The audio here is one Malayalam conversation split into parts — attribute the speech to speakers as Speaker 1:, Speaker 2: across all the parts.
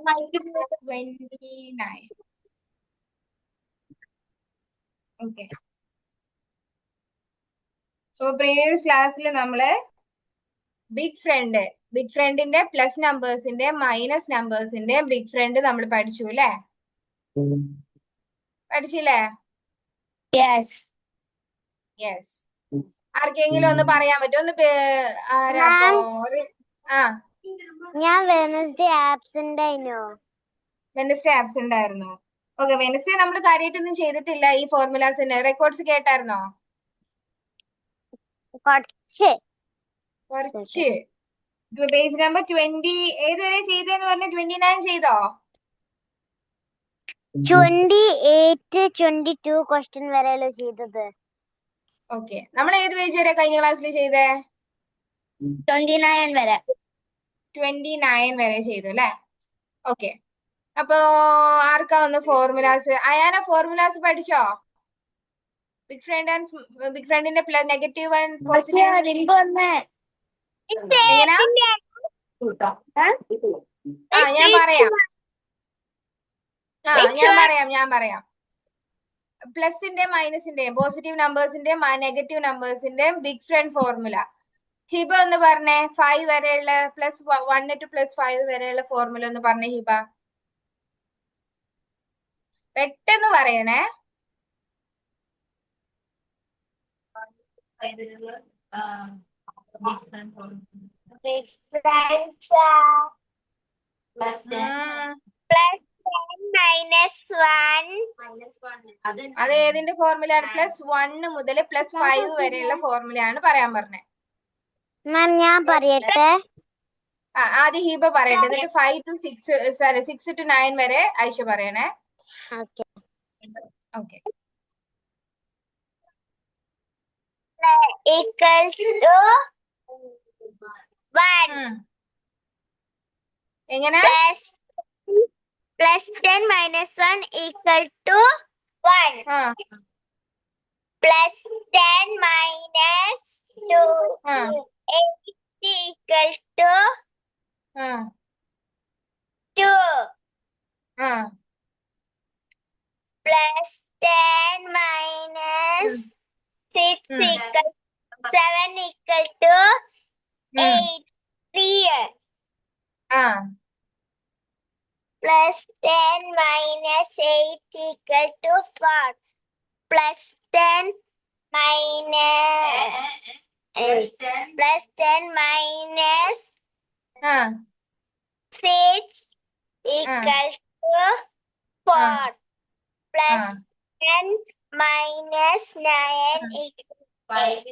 Speaker 1: 29. ഓക്കെ. സോ പ്രീവിയസ് ക്ലാസ്സിൽ നമ്മള് ബിഗ് ഫ്രണ്ടിന്റെ പ്ലസ് നമ്പേഴ്സിന്റെ മൈനസ് നമ്പേഴ്സിന്റെ ബിഗ് ഫ്രണ്ട് നമ്മൾ പഠിച്ചു അല്ലേ? പഠിച്ചില്ലേ?
Speaker 2: യെസ്.
Speaker 1: യെസ്. ആർക്കെങ്കിലും ഒന്ന് പറയാൻ പറ്റുമോ? ഒന്ന് ആരാപ്പോ? ആ,
Speaker 2: ഞാൻ വെനസ്ഡേ ആബ്സെന്റ് ആയിരുന്നു.
Speaker 1: വെനസ്ഡേ ആബ്സെന്റ് ആയിരുന്നു. ഓക്കെ, വെനസ്ഡേ നമ്മൾ കാര്യമായിട്ടൊന്നും ചെയ്തിട്ടില്ല. ഈ ഫോർമുലാസിന്റെ റെക്കോർഡ്സ് കേട്ടായിരുന്നോ?
Speaker 2: കുറച്ച്.
Speaker 1: പേജ് നമ്പർ 20 ഏതുവരെ ചെയ്തെന്ന് പറഞ്ഞ? 29 ചെയ്തോ?
Speaker 2: 28, 22 ക്വസ്റ്റ്യൻ വരെയല്ലോ ചെയ്തത്.
Speaker 1: ഓക്കെ, നമ്മൾ ഏത് പേജ് വരെ കഴിഞ്ഞ ക്ലാസ്സിൽ ചെയ്തേ?
Speaker 2: 29 വരെ.
Speaker 1: 29 വരെ ചെയ്തു അല്ലേ? ഓക്കെ, അപ്പോ ആർക്കാ ഒന്ന് ഫോർമുലാസ്? അയാന ഫോർമുലാസ് പഠിച്ചോ? ബിഗ് ഫ്രണ്ടിന്റെ നെഗറ്റീവ് ആൻഡ് പോസിറ്റീവ് എങ്ങനാ? ഞാൻ പറയാം. പ്ലസിന്റെയും മൈനസിന്റെയും പോസിറ്റീവ് നമ്പേഴ്സിന്റെയും നെഗറ്റീവ് നമ്പേഴ്സിന്റെയും ബിഗ് ഫ്രണ്ട് ഫോർമുല. ഹിബ ഒന്ന് പറഞ്ഞേ, 5 വരെയുള്ള പ്ലസ് 1 ടു പ്ലസ് 5 വരെയുള്ള ഫോർമുല ഒന്ന് പറഞ്ഞേ ഹിബ. പെട്ടെന്ന് പറയണേ. അത് ഏതിന്റെ ഫോർമുലയാണ്? പ്ലസ് 1 മുതൽ പ്ലസ് 5 വരെയുള്ള ഫോർമുലയാണ് പറയാൻ പറഞ്ഞത്.
Speaker 2: മാം ഞാൻ പറയട്ടെ.
Speaker 1: ആദ്യം ഹീബ പറയട്ടെ, എന്നിട്ട് 5 to 6 to 9 വരെ ഐഷ പറയണേ. ഓക്കെ.
Speaker 2: Equal to 1.
Speaker 1: എങ്ങനെ?
Speaker 2: Plus 10 minus 1 equal to 1. Plus 10 minus 2 8 equal to 2. Plus 10 minus 6 equal 7 equal to 8. 3. Plus 10 minus 8 equal to 4. Plus 10 minus plus 10 minus 6 equal to 4. Plus 10 minus 9 equal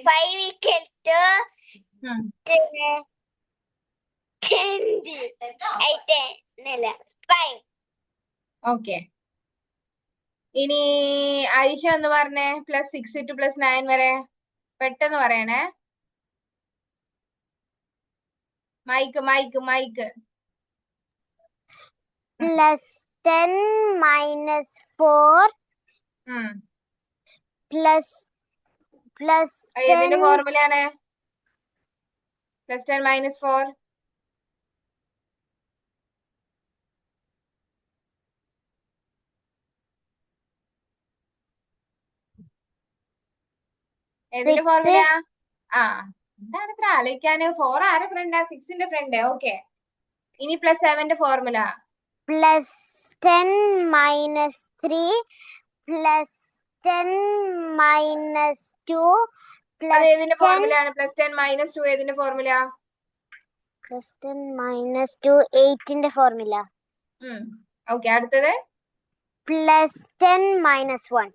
Speaker 2: 5 equal to 5.
Speaker 1: Okay, ഇനി ഐഷ ഒന്ന് പറഞ്ഞേ, പ്ലസ് 6 ടു പ്ലസ് 9 വരെ പെട്ടെന്ന് പറയണേ. മൈക്ക്.
Speaker 2: Plus 10 minus 4 plus
Speaker 1: ഏതിന്റെ ഫോർമുലയാണ്? പ്ലസ് 10 മൈനസ് 4 ഏതിന്റെ ഫോർമുല? എന്താണ് ഇത്ര ആലോചിക്കാന്? 4 ആരെ ഫ്രണ്ടാ? 6ന്റെ ഫ്രണ്ട്. ഓക്കെ, ഇനി plus 7ന്റെ formula.
Speaker 2: Plus 10 minus 3 plus 10 minus 2 plus
Speaker 1: ഏതിന്റെ ഫോർമുലയാണ്? പ്ലസ് 10 മൈനസ് 2 ഏതിന്റെ ഫോർമുല?
Speaker 2: plus 10 minus 2 8ന്റെ ഫോർമുല.
Speaker 1: ഓക്കെ, അടുത്തത്
Speaker 2: plus 10 minus 1.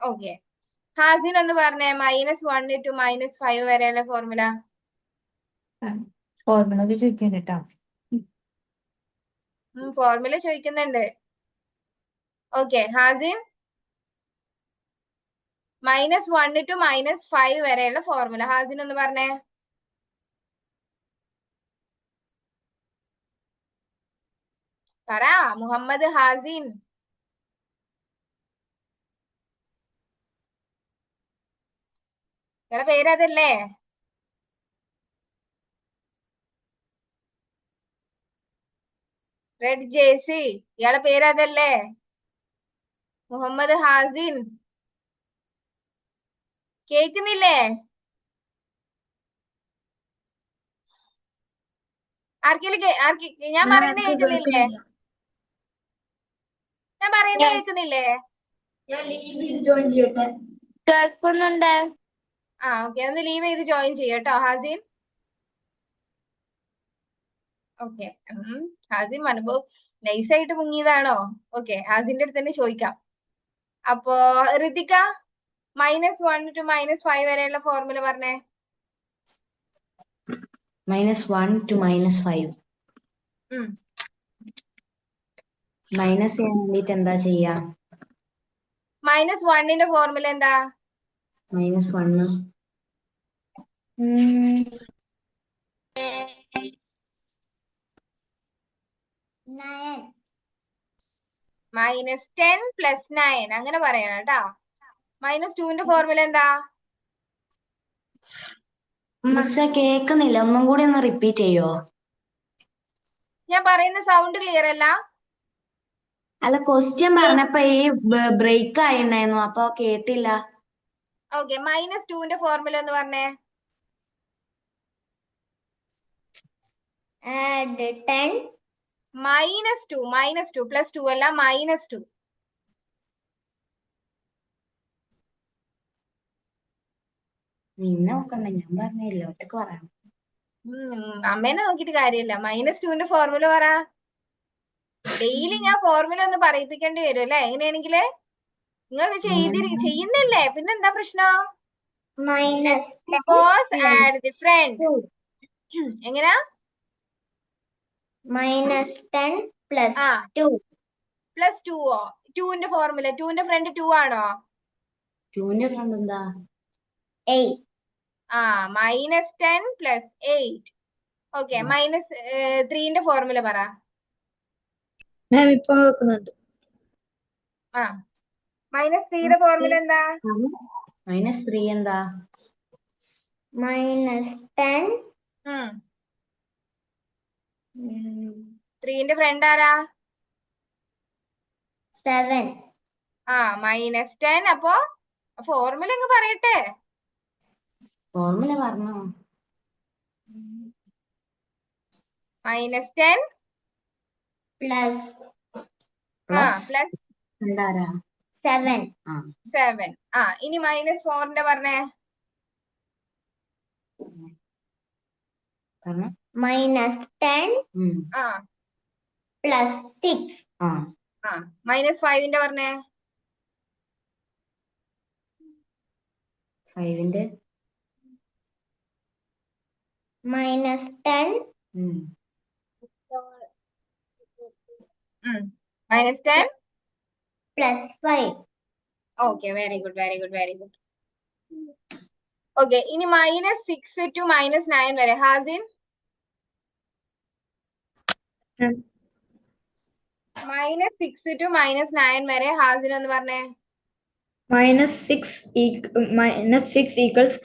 Speaker 1: ഓക്കെ, ഹാസിൻ ഒന്ന് പറഞ്ഞേ, -1 ടു -5 വരെയുള്ള ഫോർമുല.
Speaker 3: ഫോർമുല ചോദിക്കാൻ കേട്ടോ.
Speaker 1: ഫോർമുല ചോദിക്കുന്നുണ്ട്. ഓക്കെ, ഹാസിൻ -1 ടു -5 വരെയുള്ള ഫോർമുല. ഹാസിൻ ഒന്ന് പറഞ്ഞേ. പറ മുഹമ്മദ് ഹാസിൻ. നിങ്ങളുടെ പേരതല്ലേ? റെഡ് ജേസി, ഇയാളെ പേര് അതല്ലേ? മുഹമ്മദ് ഹാസിൻ, കേക്കുന്നില്ലേ? ഞാൻ പറയുന്നത് കേൾക്കുന്നില്ലേ? ഞാൻ പറയുന്നത് കേൾക്കുന്നില്ലേ?
Speaker 3: ഞാൻ ലീവ് ചെയ്ത് ജോയിൻ ചെയ്യട്ടെ.
Speaker 2: കേൾക്കുന്നുണ്ട്.
Speaker 1: ആ ഓക്കെ, ഒന്ന് ലീവ് ചെയ്ത് ജോയിൻ ചെയ്യട്ടോ ഹാസിൻ. ഓക്കെ, ഹാസിൻ മനപ്പോ നൈസായിട്ട് മുങ്ങിയതാണോ? ഓക്കെ, ഹാസിന്റെ അടുത്ത് തന്നെ ചോദിക്കാം. അപ്പോ ഋതിക, -1 to -5 വരെയുള്ള ഫോർമുല പറഞ്ഞേ.
Speaker 3: -1 to -5. മൈനസ് ചെയ്യാൻ വേണ്ടിട്ട് എന്താ ചെയ്യാ?
Speaker 1: -1ന്റെ ഫോർമുല എന്താ?
Speaker 3: -1
Speaker 1: -10 + 9 അങ്ങനെ പറയണം കേട്ടോ. -2ന്റെ ഫോർമുല എന്താ?
Speaker 3: മിസ്സേ കേക്കുന്നില്ല, ഒന്നും കൂടി ഒന്ന് റിപ്പീറ്റ് ചെയ്യോ?
Speaker 1: ഞാൻ പറയുന്ന സൗണ്ട് ക്ലിയർ അല്ല?
Speaker 3: അല്ല, ക്വസ്റ്റ്യൻ പറഞ്ഞപ്പോ ഈ ബ്രേക്ക് ആയിണ്ടായിരുന്നു, അപ്പൊ കേട്ടില്ല.
Speaker 1: ഓക്കെ, -2ന്റെ ഫോർമുല എന്ന് പറഞ്ഞേ.
Speaker 2: Add 10.
Speaker 1: -2 +2 അല്ല, -2.
Speaker 3: നിന്നെ നോക്കണ്ട, ഞാൻ പറഞ്ഞില്ല, ഒറ്റക്ക് പറയാം.
Speaker 1: അമ്മേനെ നോക്കിട്ട് കാര്യമില്ല. -2ന്റെ ഫോർമുല പറ. ഡെയിലി ഞാൻ ഫോർമുല ഒന്ന് പറയിപ്പിക്കേണ്ടി വരും അല്ലെ? എങ്ങനെയാണെങ്കില് നിങ്ങൾ ചെയ്യുന്നില്ലേ, പിന്നെന്താ പ്രശ്നം? Add the front. എങ്ങനാ?
Speaker 2: -10 + 2.
Speaker 1: +2ഓ? 2ന്റെ ഫോർമുല, 2ന്റെ ഫ്രണ്ട് 2 ആണോ?
Speaker 3: 2ന്റെ ഫ്രണ്ട് എന്താ?
Speaker 2: 8.
Speaker 1: -10 + 8. ഓക്കെ, -3ന്റെ ഫോർമുല പറ.
Speaker 3: മാം ഇപ്പൊ കേൾക്കുന്നുണ്ട്.
Speaker 1: -3യുടെ ഫോർമുല എന്താ?
Speaker 3: -3 എന്താ?
Speaker 2: -10.
Speaker 1: 3ന്റെ ഫ്രണ്ട് ആരാ?
Speaker 2: 7.
Speaker 1: -10. അപ്പൊ ഫോർമുല അങ്ങ് പറയട്ടെ.
Speaker 3: ഫോർമുല പറഞ്ഞോ?
Speaker 1: -10
Speaker 2: പ്ലസ്
Speaker 3: എന്താരാ?
Speaker 2: 7.
Speaker 1: 7. ഇനി -4ന്റെ പറഞ്ഞേ.
Speaker 3: പറഞ്ഞോ.
Speaker 2: -10 + 6.
Speaker 1: -5ന്റെ പറഞ്ഞേ.
Speaker 3: 5ന്റെ
Speaker 2: -10
Speaker 1: -10
Speaker 2: + 5.
Speaker 1: Okay, very good. ഓക്കെ, ഇനി -6 to -9 വരെ. ഹാസിൻ, -6 to -9 വരെ ഹാസിൻ എന്ന് പറഞ്ഞേ.
Speaker 4: -6 equals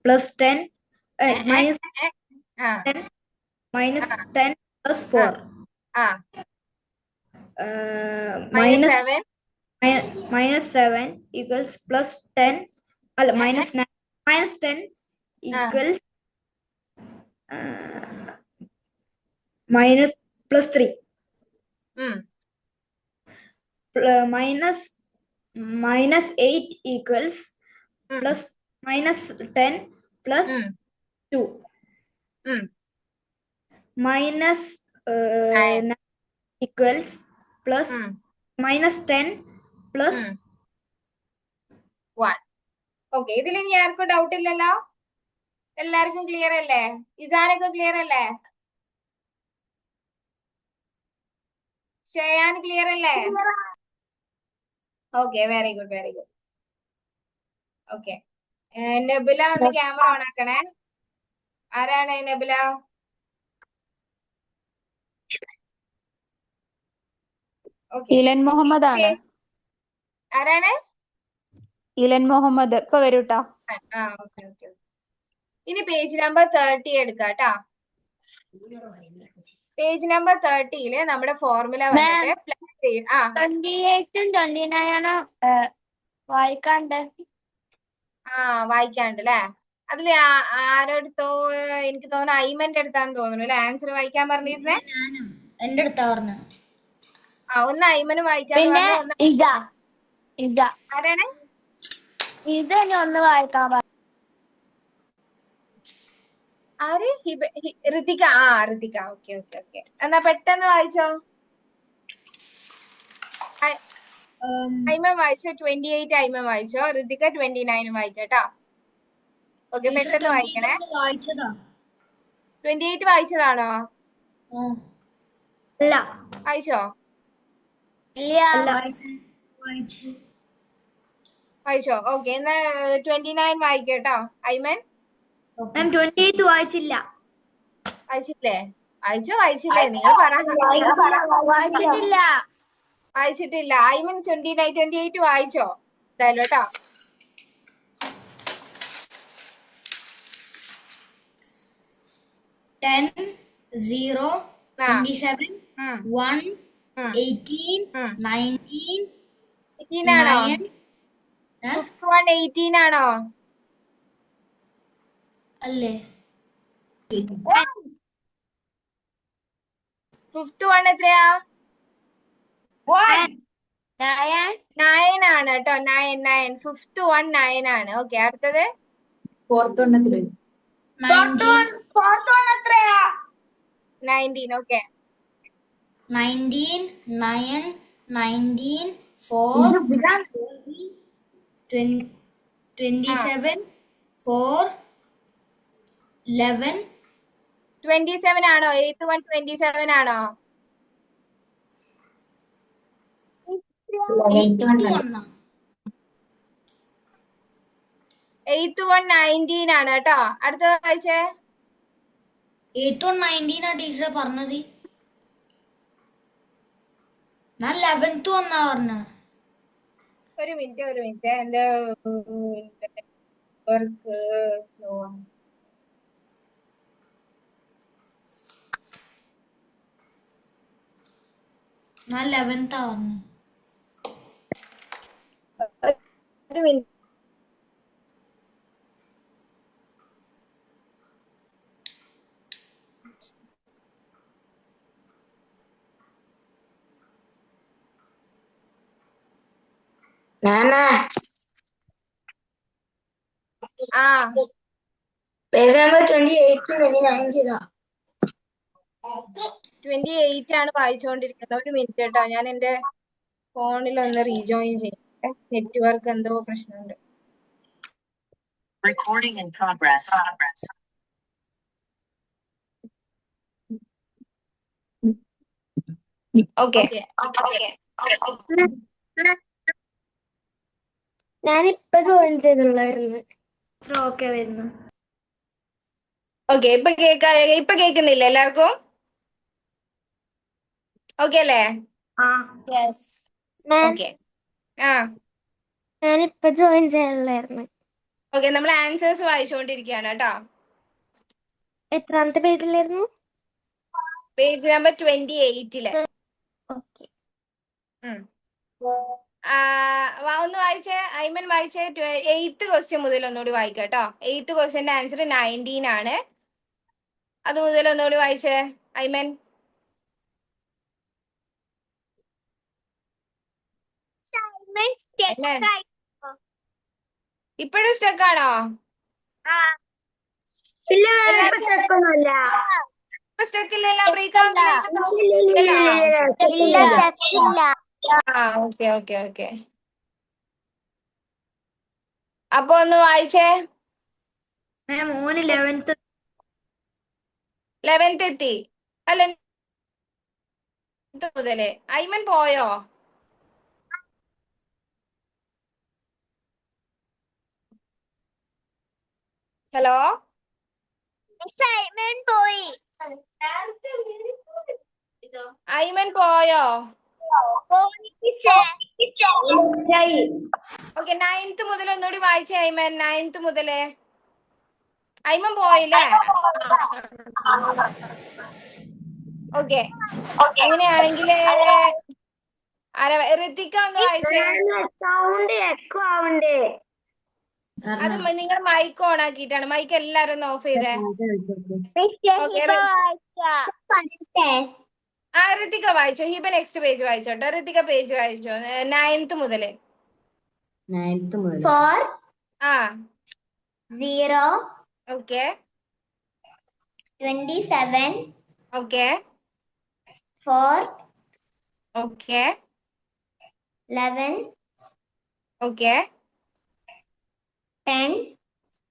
Speaker 4: +10 -10 + 4 -7 equals +10 അല്ല -9 -10 equals +3 -8 equals -10 + 2 -9 equals -10 +
Speaker 1: 1. ഓക്കെ, ഇതിൽ ഇനി ആർക്കും ഡൗട്ട് ഇല്ലല്ലോ? എല്ലാവർക്കും ക്ലിയർ അല്ലേ? ഇസാനൊക്കെ ക്ലിയർ അല്ലേ? ഷെയാൻ ക്ലിയർ അല്ലേ? Okay, very good. ഓക്കെ, നബില ഒന്ന് ക്യാമറ ഓൺ ആക്കണേ. ആരാണ് നബില?
Speaker 5: ഇലൻ മുഹമ്മദ് ആണ്.
Speaker 1: ആരാണ്?
Speaker 5: ഇലൻ മുഹമ്മദ്. ഇപ്പൊ വരൂട്ടോ.
Speaker 1: ഓക്കെ. ഇനി പേജ് നമ്പർ 30 എടുക്കാട്ടോ. പേജ് നമ്പർ 30 നമ്മുടെ ഫോർമുല വന്നിട്ട് പ്ലസ് ചെയ്യും.
Speaker 2: 28 29 വായിക്കാണ്ട്.
Speaker 1: വായിക്കാണ്ട് അല്ലേ? അതില് ആരോടുത്തോ എനിക്ക് തോന്നുന്നു ഐമന്റെ അടുത്താന്ന് തോന്നുന്നു അല്ലെ ആൻസർ വായിക്കാൻ പറഞ്ഞിരുന്നേ.
Speaker 4: എന്റെ അടുത്താ പറഞ്ഞു.
Speaker 1: ഒന്ന് ഐമന് വായിക്കാന്ന്
Speaker 2: പിന്നെ
Speaker 1: പറഞ്ഞു. ഒന്ന്
Speaker 2: ഇതാ
Speaker 1: ആരാണ്?
Speaker 2: ഇത് ഒന്ന് വായിക്കാൻ പറഞ്ഞു.
Speaker 1: ആര്? Ritika. Ritika. Okay okay okay. എന്നാ പെട്ടെന്ന് വായിച്ചോ. ഐമൻ വായിച്ചോ. 28 ഐമൻ വായിച്ചോ. ഋതിക 29 വായിക്കട്ടോ. ഓക്കെ, പെട്ടെന്ന് വായിക്കണേ.
Speaker 4: വായിച്ചതാ.
Speaker 1: 28 വായിച്ചതാണോ?
Speaker 4: അല്ല.
Speaker 1: വായിച്ചോ? വായിച്ചോ? ഓക്കെ, എന്നാ 29 വായിക്കട്ടോ ഐമൻ.
Speaker 4: ഞാൻ 28 വായിച്ചില്ല.
Speaker 1: വായിച്ചില്ലേ? വായിച്ചില്ലേ? നിങ്ങൾ പറ.
Speaker 2: വായിച്ചിട്ടില്ല.
Speaker 1: വായിച്ചിട്ടില്ല. ഐമൻ 28 വായിച്ചോ എന്തായാലും കേട്ടോ.
Speaker 4: 10 0 27 1 18 19
Speaker 1: 18 ആണോ? 51 18 ആണോ?
Speaker 4: അല്ലേ?
Speaker 1: 51 എത്രയാ? 9 ആണ് കേട്ടോ. 9. 51 9 ആണ്. ഓക്കെ, അടുത്തത്
Speaker 4: 19
Speaker 1: ഓക്കെ.
Speaker 4: 19 9 19 4 27 4 11
Speaker 1: 27 ആണോ? 81 27 ആണോ? 81 19 ആണ് കേട്ടോ. അടുത്തത് വായിച്ചേ.
Speaker 4: 8 19 ആ ടീച്ചറെ പറഞ്ഞത്. ഞാൻ 11th വന്നാ പറഞ്ഞ.
Speaker 1: ഒരു മിനിറ്റ് എന്റെ വർക്ക് സ്ലോ ആണ്.
Speaker 4: ഞാൻ 11th ആ പറഞ്ഞ.
Speaker 1: ഒരു മിനിറ്റ്.
Speaker 2: പേജ് നമ്പർ
Speaker 1: 28 ആണ് വായിച്ചുകൊണ്ടിരിക്കുന്നത്. ഒരു മിനിറ്റ് കേട്ടോ, ഞാൻ എന്റെ ഫോണിൽ ഒന്ന് റീജോയിൻ ചെയ്യട്ടെ. നെറ്റ്വർക്ക് എന്തോ പ്രശ്നമുണ്ട്.
Speaker 6: Recording in progress.
Speaker 1: ഓക്കെ.
Speaker 2: ഞാനിപ്പോ ജോയിൻ ചെയ്തുള്ളായിരുന്നു.
Speaker 4: ഓക്കെ വരുന്നു.
Speaker 1: ഓക്കെ, ഇപ്പൊ കേൾക്കുന്നില്ല എല്ലാവർക്കും? ഓക്കെ അല്ലേ? ഓക്കെ.
Speaker 2: ഞാനിപ്പോ ജോയിൻ ചെയ്യാനുള്ളായിരുന്നു.
Speaker 1: ഓക്കെ, നമ്മൾ ആൻസേഴ്സ് വായിച്ചുകൊണ്ടിരിക്കുകയാണ് കേട്ടോ.
Speaker 2: എത്രാമത്തെ പേജിലായിരുന്നു?
Speaker 1: Page number 28.
Speaker 2: ഓക്കെ.
Speaker 1: ഒന്ന് വായിച്ചേ ഐമൻ, വായിച്ചേ. 8th ക്വസ്റ്റ്യൻ മുതൽ ഒന്നുകൂടി വായിക്കട്ടോ. 8th ക്വസ്റ്റ്യന്റെ ആൻസർ 19 ആണ്. അത് മുതൽ ഒന്നുകൂടി വായിച്ചേ ഐമൻ. ഇപ്പോഴും സ്റ്റക്ക് ആണോ? സ്റ്റക്ക് ഇല്ലല്ലോ? Break okay. അപ്പൊ ഒന്ന് വായിച്ചേ.
Speaker 4: മോന് 11th
Speaker 1: 11th എത്തി അല്ല മുതല്. ഐമൻ പോയോ? ഹലോ,
Speaker 2: പോയി.
Speaker 1: ഐമൻ പോയോ? ഓക്കെ, 9th മുതൽ ഒന്നുകൂടി വായിച്ചേ ഐമൻ. 9th മുതല്. ഐമൻ പോയില്ലേ? ഓക്കെ, അങ്ങനെയാണെങ്കിൽ ഋത്തിക്ക ഒന്ന് വായിച്ചേ.
Speaker 2: സൗണ്ട് എക്കോ ആവണ്ടേ?
Speaker 1: അത് നിങ്ങൾ മൈക്ക് ഓൺ ആക്കിയിട്ടാണ്. മൈക്ക് എല്ലാരും ഒന്ന് ഓഫ് ചെയ്തേ. ഓക്കെ, ഋത്തിക വായിച്ചോ. ഹിബ നെക്സ്റ്റ് പേജ് വായിച്ചോട്ടോ. ഋത്തിക പേജ് വായിച്ചോ, 9th മുതല്.
Speaker 3: 4
Speaker 1: ആ
Speaker 3: 0
Speaker 1: okay
Speaker 3: 27
Speaker 1: okay
Speaker 3: 4
Speaker 1: okay
Speaker 3: 11
Speaker 1: okay
Speaker 3: 10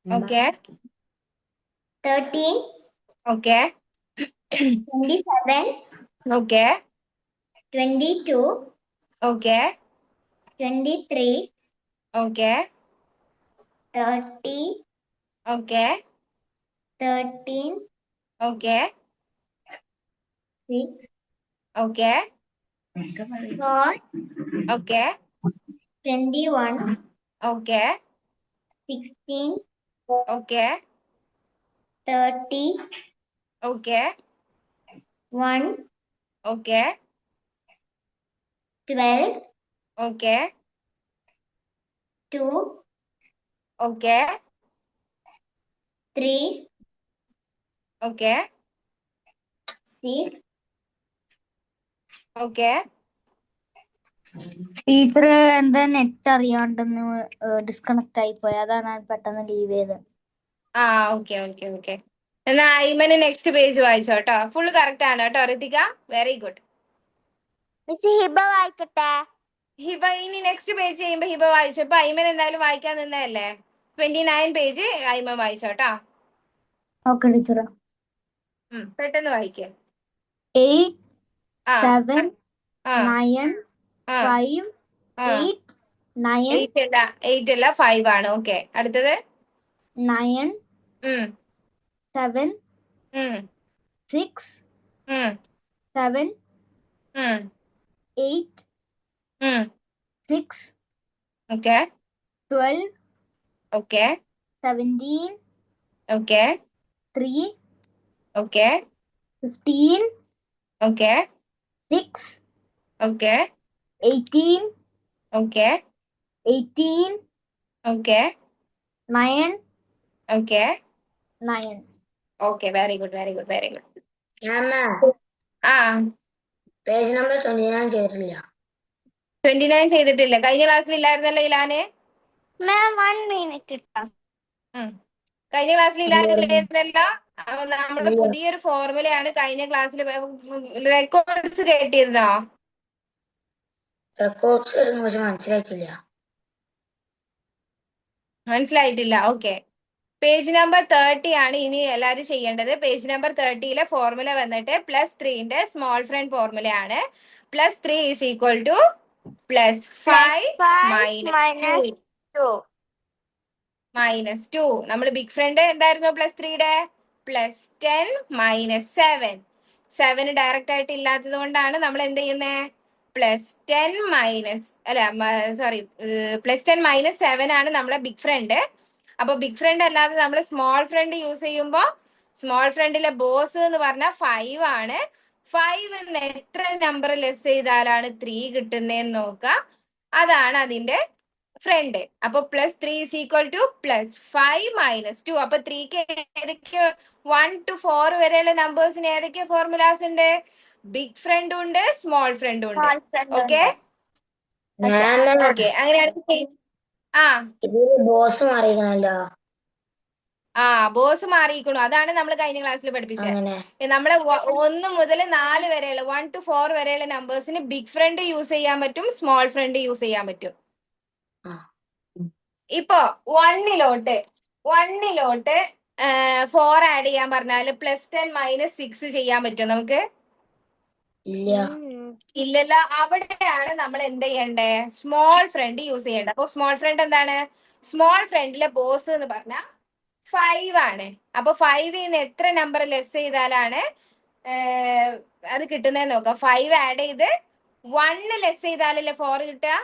Speaker 1: okay
Speaker 3: 13
Speaker 1: okay
Speaker 3: 27
Speaker 1: okay
Speaker 3: 22
Speaker 1: okay
Speaker 3: 23
Speaker 1: okay
Speaker 3: 30
Speaker 1: okay
Speaker 3: 13
Speaker 1: okay
Speaker 3: 6
Speaker 1: okay
Speaker 3: 4
Speaker 1: okay
Speaker 3: 21
Speaker 1: okay
Speaker 3: 16
Speaker 1: okay
Speaker 3: 30
Speaker 1: okay
Speaker 3: 1
Speaker 1: okay
Speaker 3: 12
Speaker 1: okay
Speaker 3: 2
Speaker 1: okay
Speaker 3: 3
Speaker 1: okay
Speaker 3: 6
Speaker 1: okay
Speaker 4: teacher എന്താ നെറ്റ് അറിയാണ്ടെന്ന് ഡിസ്കണക്ട് ആയി പോയി, അതാണ് ഞാൻ പെട്ടെന്ന് ലീവ് ചെയ്തത്.
Speaker 1: ആ ഓക്കെ ഓക്കെ ഓക്കെ. എന്നാ ഐമന് നെക്സ്റ്റ് പേജ് വായിച്ചോ കേട്ടോ. ഫുൾ കറക്റ്റ് ആണ് കേട്ടോ Ritika. Very good.
Speaker 2: Miss Hiba വായിക്കട്ടെ?
Speaker 1: ഹിബ ഇനി നെക്സ്റ്റ് പേജ് ചെയ്യുമ്പോ ഹിബ വായിച്ചു. ഇപ്പൊ ഐമൻ എന്തായാലും വായിക്കാൻ നിന്നതല്ലേ. 29 പേജ് ഐമൻ വായിച്ചോ കേട്ടോ.
Speaker 4: Okay teacher.
Speaker 1: പെട്ടെന്ന് വായിക്കേ.
Speaker 4: 8
Speaker 1: ആ
Speaker 4: 7
Speaker 1: ആ
Speaker 4: 9
Speaker 1: ആ
Speaker 4: 5
Speaker 1: ആ
Speaker 4: 8 9
Speaker 1: 8 അല്ല 5 ആണ്. ഓക്കെ, അടുത്തത്
Speaker 4: 9
Speaker 1: ഉം
Speaker 4: 7
Speaker 1: ഉം
Speaker 4: 6
Speaker 1: ഉം
Speaker 4: 7
Speaker 1: ഉം
Speaker 4: 8
Speaker 1: ഉം
Speaker 4: 6
Speaker 1: okay
Speaker 4: 12
Speaker 1: okay
Speaker 4: 17
Speaker 1: okay
Speaker 4: 3
Speaker 1: okay
Speaker 4: 15
Speaker 1: okay
Speaker 4: 6
Speaker 1: okay
Speaker 4: 18
Speaker 1: okay
Speaker 4: 18
Speaker 1: okay
Speaker 4: 9
Speaker 1: okay
Speaker 4: 9.
Speaker 1: Okay, very good very good very good. ആ
Speaker 3: പേജ് നമ്പർ 29 ചെയ്തിട്ടില്ല.
Speaker 1: 29 ചെയ്തിട്ടില്ല. കഴിഞ്ഞ ക്ലാസ്സിൽ ഇല്ലായിരുന്നല്ലോ ഇലാന്.
Speaker 2: മാം 1 മിനിറ്റ് ഇട്ടാ.
Speaker 1: കഴിഞ്ഞ ക്ലാസ്സിൽ ഇല്ലായിരുന്നല്ലോ. നമ്മുടെ പുതിയൊരു ഫോർമുലയാണ് കഴിഞ്ഞ ക്ലാസ്സിൽ. റെക്കോർഡ്സ് കേട്ടിരുന്നോ?
Speaker 3: റെക്കോർഡ്സ് പക്ഷെ മനസ്സിലായിട്ടില്ല.
Speaker 1: മനസ്സിലായിട്ടില്ല. ഓക്കെ, പേജ് നമ്പർ 30 ആണ് ഇനി എല്ലാരും ചെയ്യേണ്ടത്. പേജ് നമ്പർ 30യിലെ ഫോർമുല വന്നിട്ട് +3ന്റെ സ്മോൾ ഫ്രണ്ട് ഫോർമുലയാണ്. +3 ഈസ് ഈക്വൽ ടു +5 -2 -2. നമ്മൾ ബിഗ് ഫ്രണ്ട് എന്തായിരുന്നു +3യുടെ? +10 -7. 7 ഡയറക്റ്റ് ആയിട്ട് ഇല്ലാത്തത് കൊണ്ടാണ് നമ്മൾ എന്ത് ചെയ്യുന്നത്? +10 -7 ആണ് നമ്മളെ ബിഗ് ഫ്രണ്ട്. അപ്പൊ ബിഗ് ഫ്രണ്ട് അല്ലാതെ നമ്മൾ സ്മോൾ ഫ്രണ്ട് യൂസ് ചെയ്യുമ്പോൾ സ്മോൾ ഫ്രണ്ടിലെ ബോസ് എന്ന് പറഞ്ഞാൽ 5 ആണ്. 5 എത്ര നമ്പർ ലെസ് ചെയ്താലാണ് 3 കിട്ടുന്നതെന്ന് നോക്കുക. അതാണ് അതിന്റെ ഫ്രണ്ട്. അപ്പൊ +3 ഈസ് ഈക്വൽ ടു +5 -2. അപ്പൊ 3ക്ക് ഏതൊക്കെ 1 to 4 വരെയുള്ള നമ്പേഴ്സിന് ഏതൊക്കെ ഫോർമുലാസ് ഉണ്ട്? ബിഗ് ഫ്രണ്ടും ഉണ്ട്, സ്മോൾ ഫ്രണ്ടും ഉണ്ട്. ഓക്കെ ഓക്കെ, അങ്ങനെയാണെങ്കിൽ ആ
Speaker 3: ബോസ് മാറിയിരിക്കണല്ലോ.
Speaker 1: ആ ബോസ് മാറിയിരിക്കണു. അതാണ് നമ്മൾ കഴിഞ്ഞ ക്ലാസ്സിൽ പഠിപ്പിച്ചത്.
Speaker 3: അങ്ങനെ
Speaker 1: നമ്മളെ 1 മുതൽ 4 വരെയുള്ള 1 to 4 വരെയുള്ള നമ്പേഴ്സിന് ബിഗ് ഫ്രണ്ട് യൂസ് ചെയ്യാൻ പറ്റും, സ്മോൾ ഫ്രണ്ട് യൂസ് ചെയ്യാൻ പറ്റും. ഇപ്പൊ 1ലോട്ട് 4 ആഡ് ചെയ്യാൻ പറഞ്ഞാല് +10 -6 ചെയ്യാൻ പറ്റും നമുക്ക്?
Speaker 3: ഇല്ല.
Speaker 1: ഇല്ലല്ലോ. അവിടെയാണ് നമ്മൾ എന്ത് ചെയ്യണ്ടേ? സ്മോൾ ഫ്രണ്ട് യൂസ് ചെയ്യേണ്ടത്. അപ്പൊ സ്മോൾ ഫ്രണ്ട് എന്താണ്? സ്മോൾ ഫ്രണ്ടിലെ ബോസ് എന്ന് പറഞ്ഞാൽ 5 ആണ്. അപ്പൊ 5ന്ന് എത്ര നമ്പർ ലെസ് ചെയ്താലാണ് അത് കിട്ടുന്നതെന്ന് നോക്കാം. 5 ആഡ് ചെയ്ത് 1 ലെസ് ചെയ്താലല്ലേ 4 കിട്ടുക.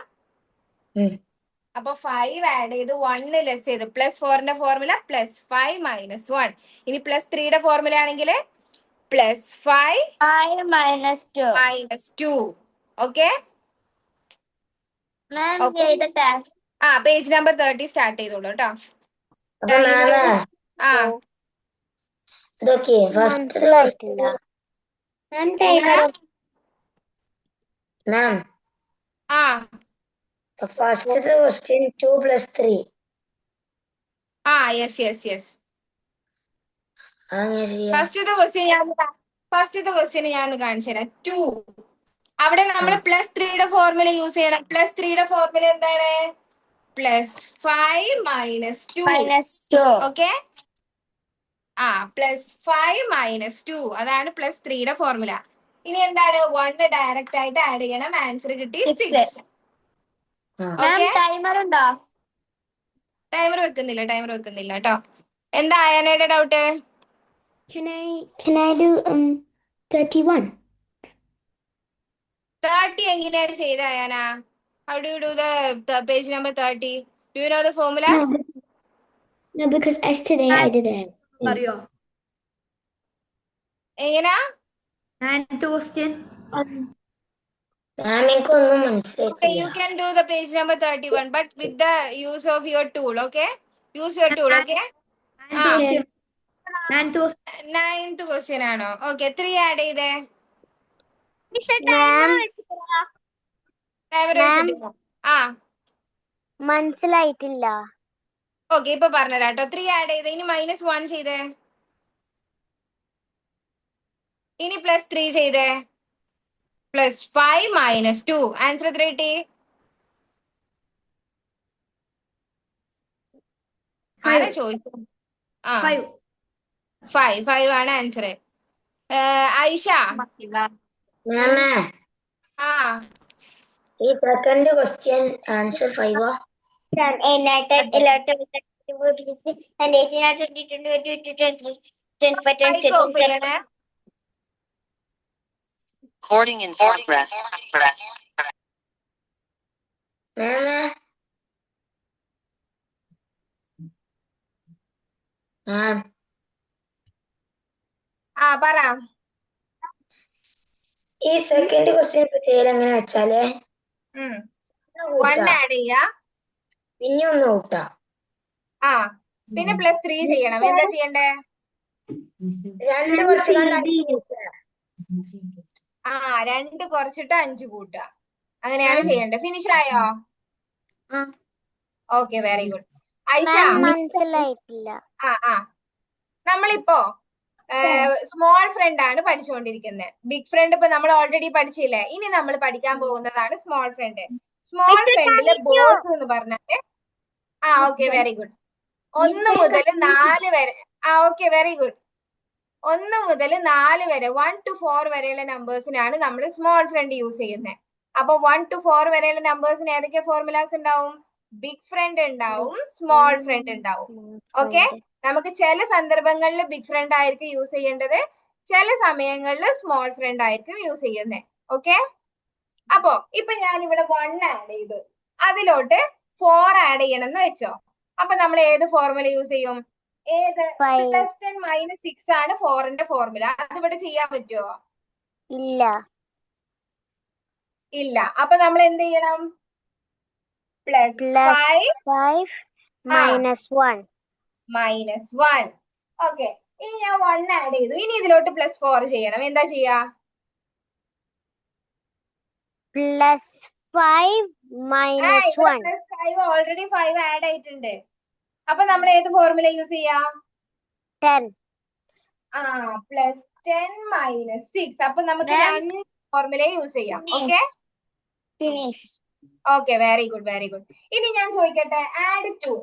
Speaker 1: അപ്പൊ 5 ആഡ് ചെയ്ത് 1 ലെസ് ചെയ്ത് +4ന്റെ ഫോർമുല +5 -1. ഇനി +3യുടെ ഫോർമുല ആണെങ്കിൽ പ്ലസ് 5
Speaker 2: 5 minus 2.
Speaker 1: മൈനസ് 2. ഓക്കെ,
Speaker 2: മാം
Speaker 1: Okay.
Speaker 2: എഴുതട്ടെ?
Speaker 1: പേജ് നമ്പർ 30 സ്റ്റാർട്ട് ചെയ്തോളൂ കേട്ടോ.
Speaker 6: അപ്പൊ മാമേ
Speaker 1: ആ
Speaker 6: ഇതൊക്കെ
Speaker 2: മനസ്സിലായിട്ടില്ല.
Speaker 6: മാം
Speaker 1: ആ
Speaker 6: ഫസ്റ്റ് ക്വസ്റ്റ്യൻ 2 + 3
Speaker 1: യെസ്.
Speaker 6: അങ്ങനെ ചെയ്യാം.
Speaker 1: ഫസ്റ്റത്തെ ക്വസ്റ്റ്യൻ ഞാൻ കാണിച്ചു തരാം. 2 അവിടെ നമ്മൾ പ്ലസ് 3യുടെ ഫോർമുല യൂസ് ചെയ്യണം. പ്ലസ് 3യുടെ ഫോർമുല എന്താണ്? Plus 5 minus 2.
Speaker 2: -2.
Speaker 1: Okay, plus 5 minus 2 അതാണ് പ്ലസ് 3യുടെ ഫോർമുല. ഇനി എന്താണ്? 1 ഡയറക്റ്റ് ആയിട്ട് ആഡ് ചെയ്യണം. ആൻസർ കിട്ടി 6.
Speaker 2: മാം ടൈമർ ഉണ്ടോ?
Speaker 1: ടൈമർ വെക്കുന്നില്ല കേട്ടോ. എന്താ ആയാനയുടെ ഡൗട്ട്?
Speaker 7: Can I do 31?
Speaker 1: 30 എങ്ങനെയാണ് ചെയ്ത ആയാന? How do you do the page number 30? Do you know the formula?
Speaker 7: No, because yesterday I did it.
Speaker 8: അറിയോ?
Speaker 1: എങ്ങനാ?
Speaker 8: 9th question.
Speaker 6: മാം എനിക്കൊന്നും
Speaker 1: Okay,
Speaker 6: മനസ്സിലായിട്ടില്ല.
Speaker 1: you can do the page number 31, but with the use of your tool, okay? Use your tool, okay?
Speaker 8: 9th question.
Speaker 1: 9th question ആണോ? Okay, 3 ആഡ് ചെയ്തേ.
Speaker 2: മാം
Speaker 1: ടൈമർ വെച്ചിട്ടില്ല.
Speaker 2: മനസ്സിലായിട്ടില്ല.
Speaker 1: ഓക്കെ, ഇപ്പൊ പറഞ്ഞുതരാം കേട്ടോ. 3 ആഡ് ചെയ്തേ. ഇനി -1 ചെയ്തേ. ഇനി +3 ചെയ്തേ. Plus 5 minus 2. ആൻസർ എത്ര കിട്ടി? ആരാ ചോദിച്ചു?
Speaker 8: 5.
Speaker 1: 5 ആണ് ആൻസർ. ഐഷ,
Speaker 6: മാമേ ഈ സെക്കൻഡ് ക്വസ്റ്റ്യൻ ആൻസർ 5 ആ?
Speaker 2: 10, 8, 9, 10, 11, 12, 13, 14, 15, and 18, 19, 20, 21, 22, 23, 24, 25, 26, 27.
Speaker 9: Recording in progress.
Speaker 6: മാമേ
Speaker 1: പറ.
Speaker 6: ഈ സെക്കൻഡ് ക്വസ്റ്റ്യൻ ചെയ്യൽ എങ്ങനെ വെച്ചാലേ
Speaker 1: 1 ആഡ് ചെയ്യാ.
Speaker 6: പിന്നെ ഒന്ന് കൂട്ടാ.
Speaker 1: പിന്നെ +3 ചെയ്യണം. എന്താ ചെയ്യണ്ടേ?
Speaker 6: 2 കുറച്ച് കണ്ട് 5 കൂട്ടുക.
Speaker 1: 2 കുറച്ചിട്ട് 5 കൂട്ടുക. അങ്ങനെയാണ് ചെയ്യേണ്ടത്. ഫിനിഷ് ആയോ? Okay, very good. ഐഷ,
Speaker 2: മനസ്സിലായിട്ടില്ല.
Speaker 1: നമ്മളിപ്പോ സ്മോൾ ഫ്രണ്ട് ആണ് പഠിച്ചുകൊണ്ടിരിക്കുന്നത്. ബിഗ് ഫ്രണ്ട് ഇപ്പൊ നമ്മൾ ഓൾറെഡി പഠിച്ചില്ലേ. ഇനി നമ്മൾ പഠിക്കാൻ പോകുന്നതാണ് സ്മോൾ ഫ്രണ്ട്. സ്മോൾ ഫ്രണ്ടിലെ ബോസ് എന്ന് പറഞ്ഞാല് ഓക്കെ, വെരി ഗുഡ്. 1 മുതൽ 4 വരെ. Okay, very good. 1 മുതൽ 4 വരെ 1 to 4 വരെയുള്ള നമ്പേഴ്സിനാണ് നമ്മൾ സ്മോൾ ഫ്രണ്ട് യൂസ് ചെയ്യുന്നത്. അപ്പൊ 1 to 4 വരെയുള്ള നമ്പേഴ്സിന് ഏതൊക്കെ ഫോർമുലാസ് ഉണ്ടാവും? ബിഗ് ഫ്രണ്ട് ഉണ്ടാവും, സ്മോൾ ഫ്രണ്ട് ഉണ്ടാവും. ഓക്കെ, നമുക്ക് ചില സന്ദർഭങ്ങളിൽ ബിഗ് ഫ്രണ്ട് ആയിരിക്കും യൂസ് ചെയ്യേണ്ടത്, ചില സമയങ്ങളിൽ സ്മോൾ ഫ്രണ്ട് ആയിരിക്കും യൂസ് ചെയ്യുന്നത്. ഓക്കെ, അപ്പോ ഇപ്പൊ ഞാൻ ഇവിടെ 1 ആഡ് ചെയ്തു. അതിലോട്ട് 4 ആഡ് ചെയ്യണം എന്ന് വെച്ചോ. അപ്പൊ നമ്മൾ ഏത് ഫോർമുല യൂസ് ചെയ്യും? ഏത്? +10 - 6 ആണ് 4ന്റെ ഫോർമുല. അത് ഇവിടെ ചെയ്യാൻ പറ്റുമോ? ഇല്ല. അപ്പൊ നമ്മൾ എന്ത് ചെയ്യണം? +5
Speaker 2: -1.
Speaker 1: -1. ഓക്കെ, ഇനി ഞാൻ 1 ആഡ് ചെയ്തു. ഇനി ഇതിലോട്ട് +4 ചെയ്യണം. എന്താ ചെയ്യാ?
Speaker 2: +5 -1.
Speaker 1: ഓൾറെഡി 5 ആഡ് ആയിട്ടുണ്ട്. അപ്പൊ നമ്മൾ ഏത് ഫോർമുല യൂസ് ചെയ്യാ?
Speaker 2: 10.
Speaker 1: +10 - 6. അപ്പൊ നമുക്ക് 2 ഫോർമുല യൂസ് ചെയ്യാം. Okay, okay, very good. ഇനി ഞാൻ ചോദിക്കട്ടെ, ആഡ് 2.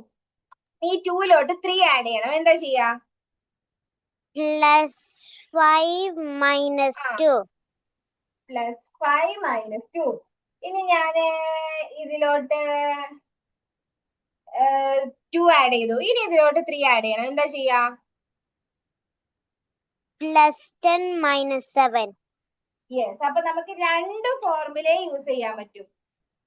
Speaker 1: ഈ 2ലോട്ട് 3 ആഡ് ചെയ്യണം. എന്താ ചെയ്യാ?
Speaker 2: +5 -2.
Speaker 1: +5 - 2. ഇനി ഞാന് ഇതിലോട്ട് 2 ആഡ് ചെയ്തു. ഇനി ഇതിലോട്ട് 3 ആഡ് ചെയ്യണം. എന്താ ചെയ്യാ?
Speaker 2: +10 -7.
Speaker 1: യെസ്. അപ്പൊ നമുക്ക് 2 ഫോർമുല യൂസ് ചെയ്യാൻ പറ്റും.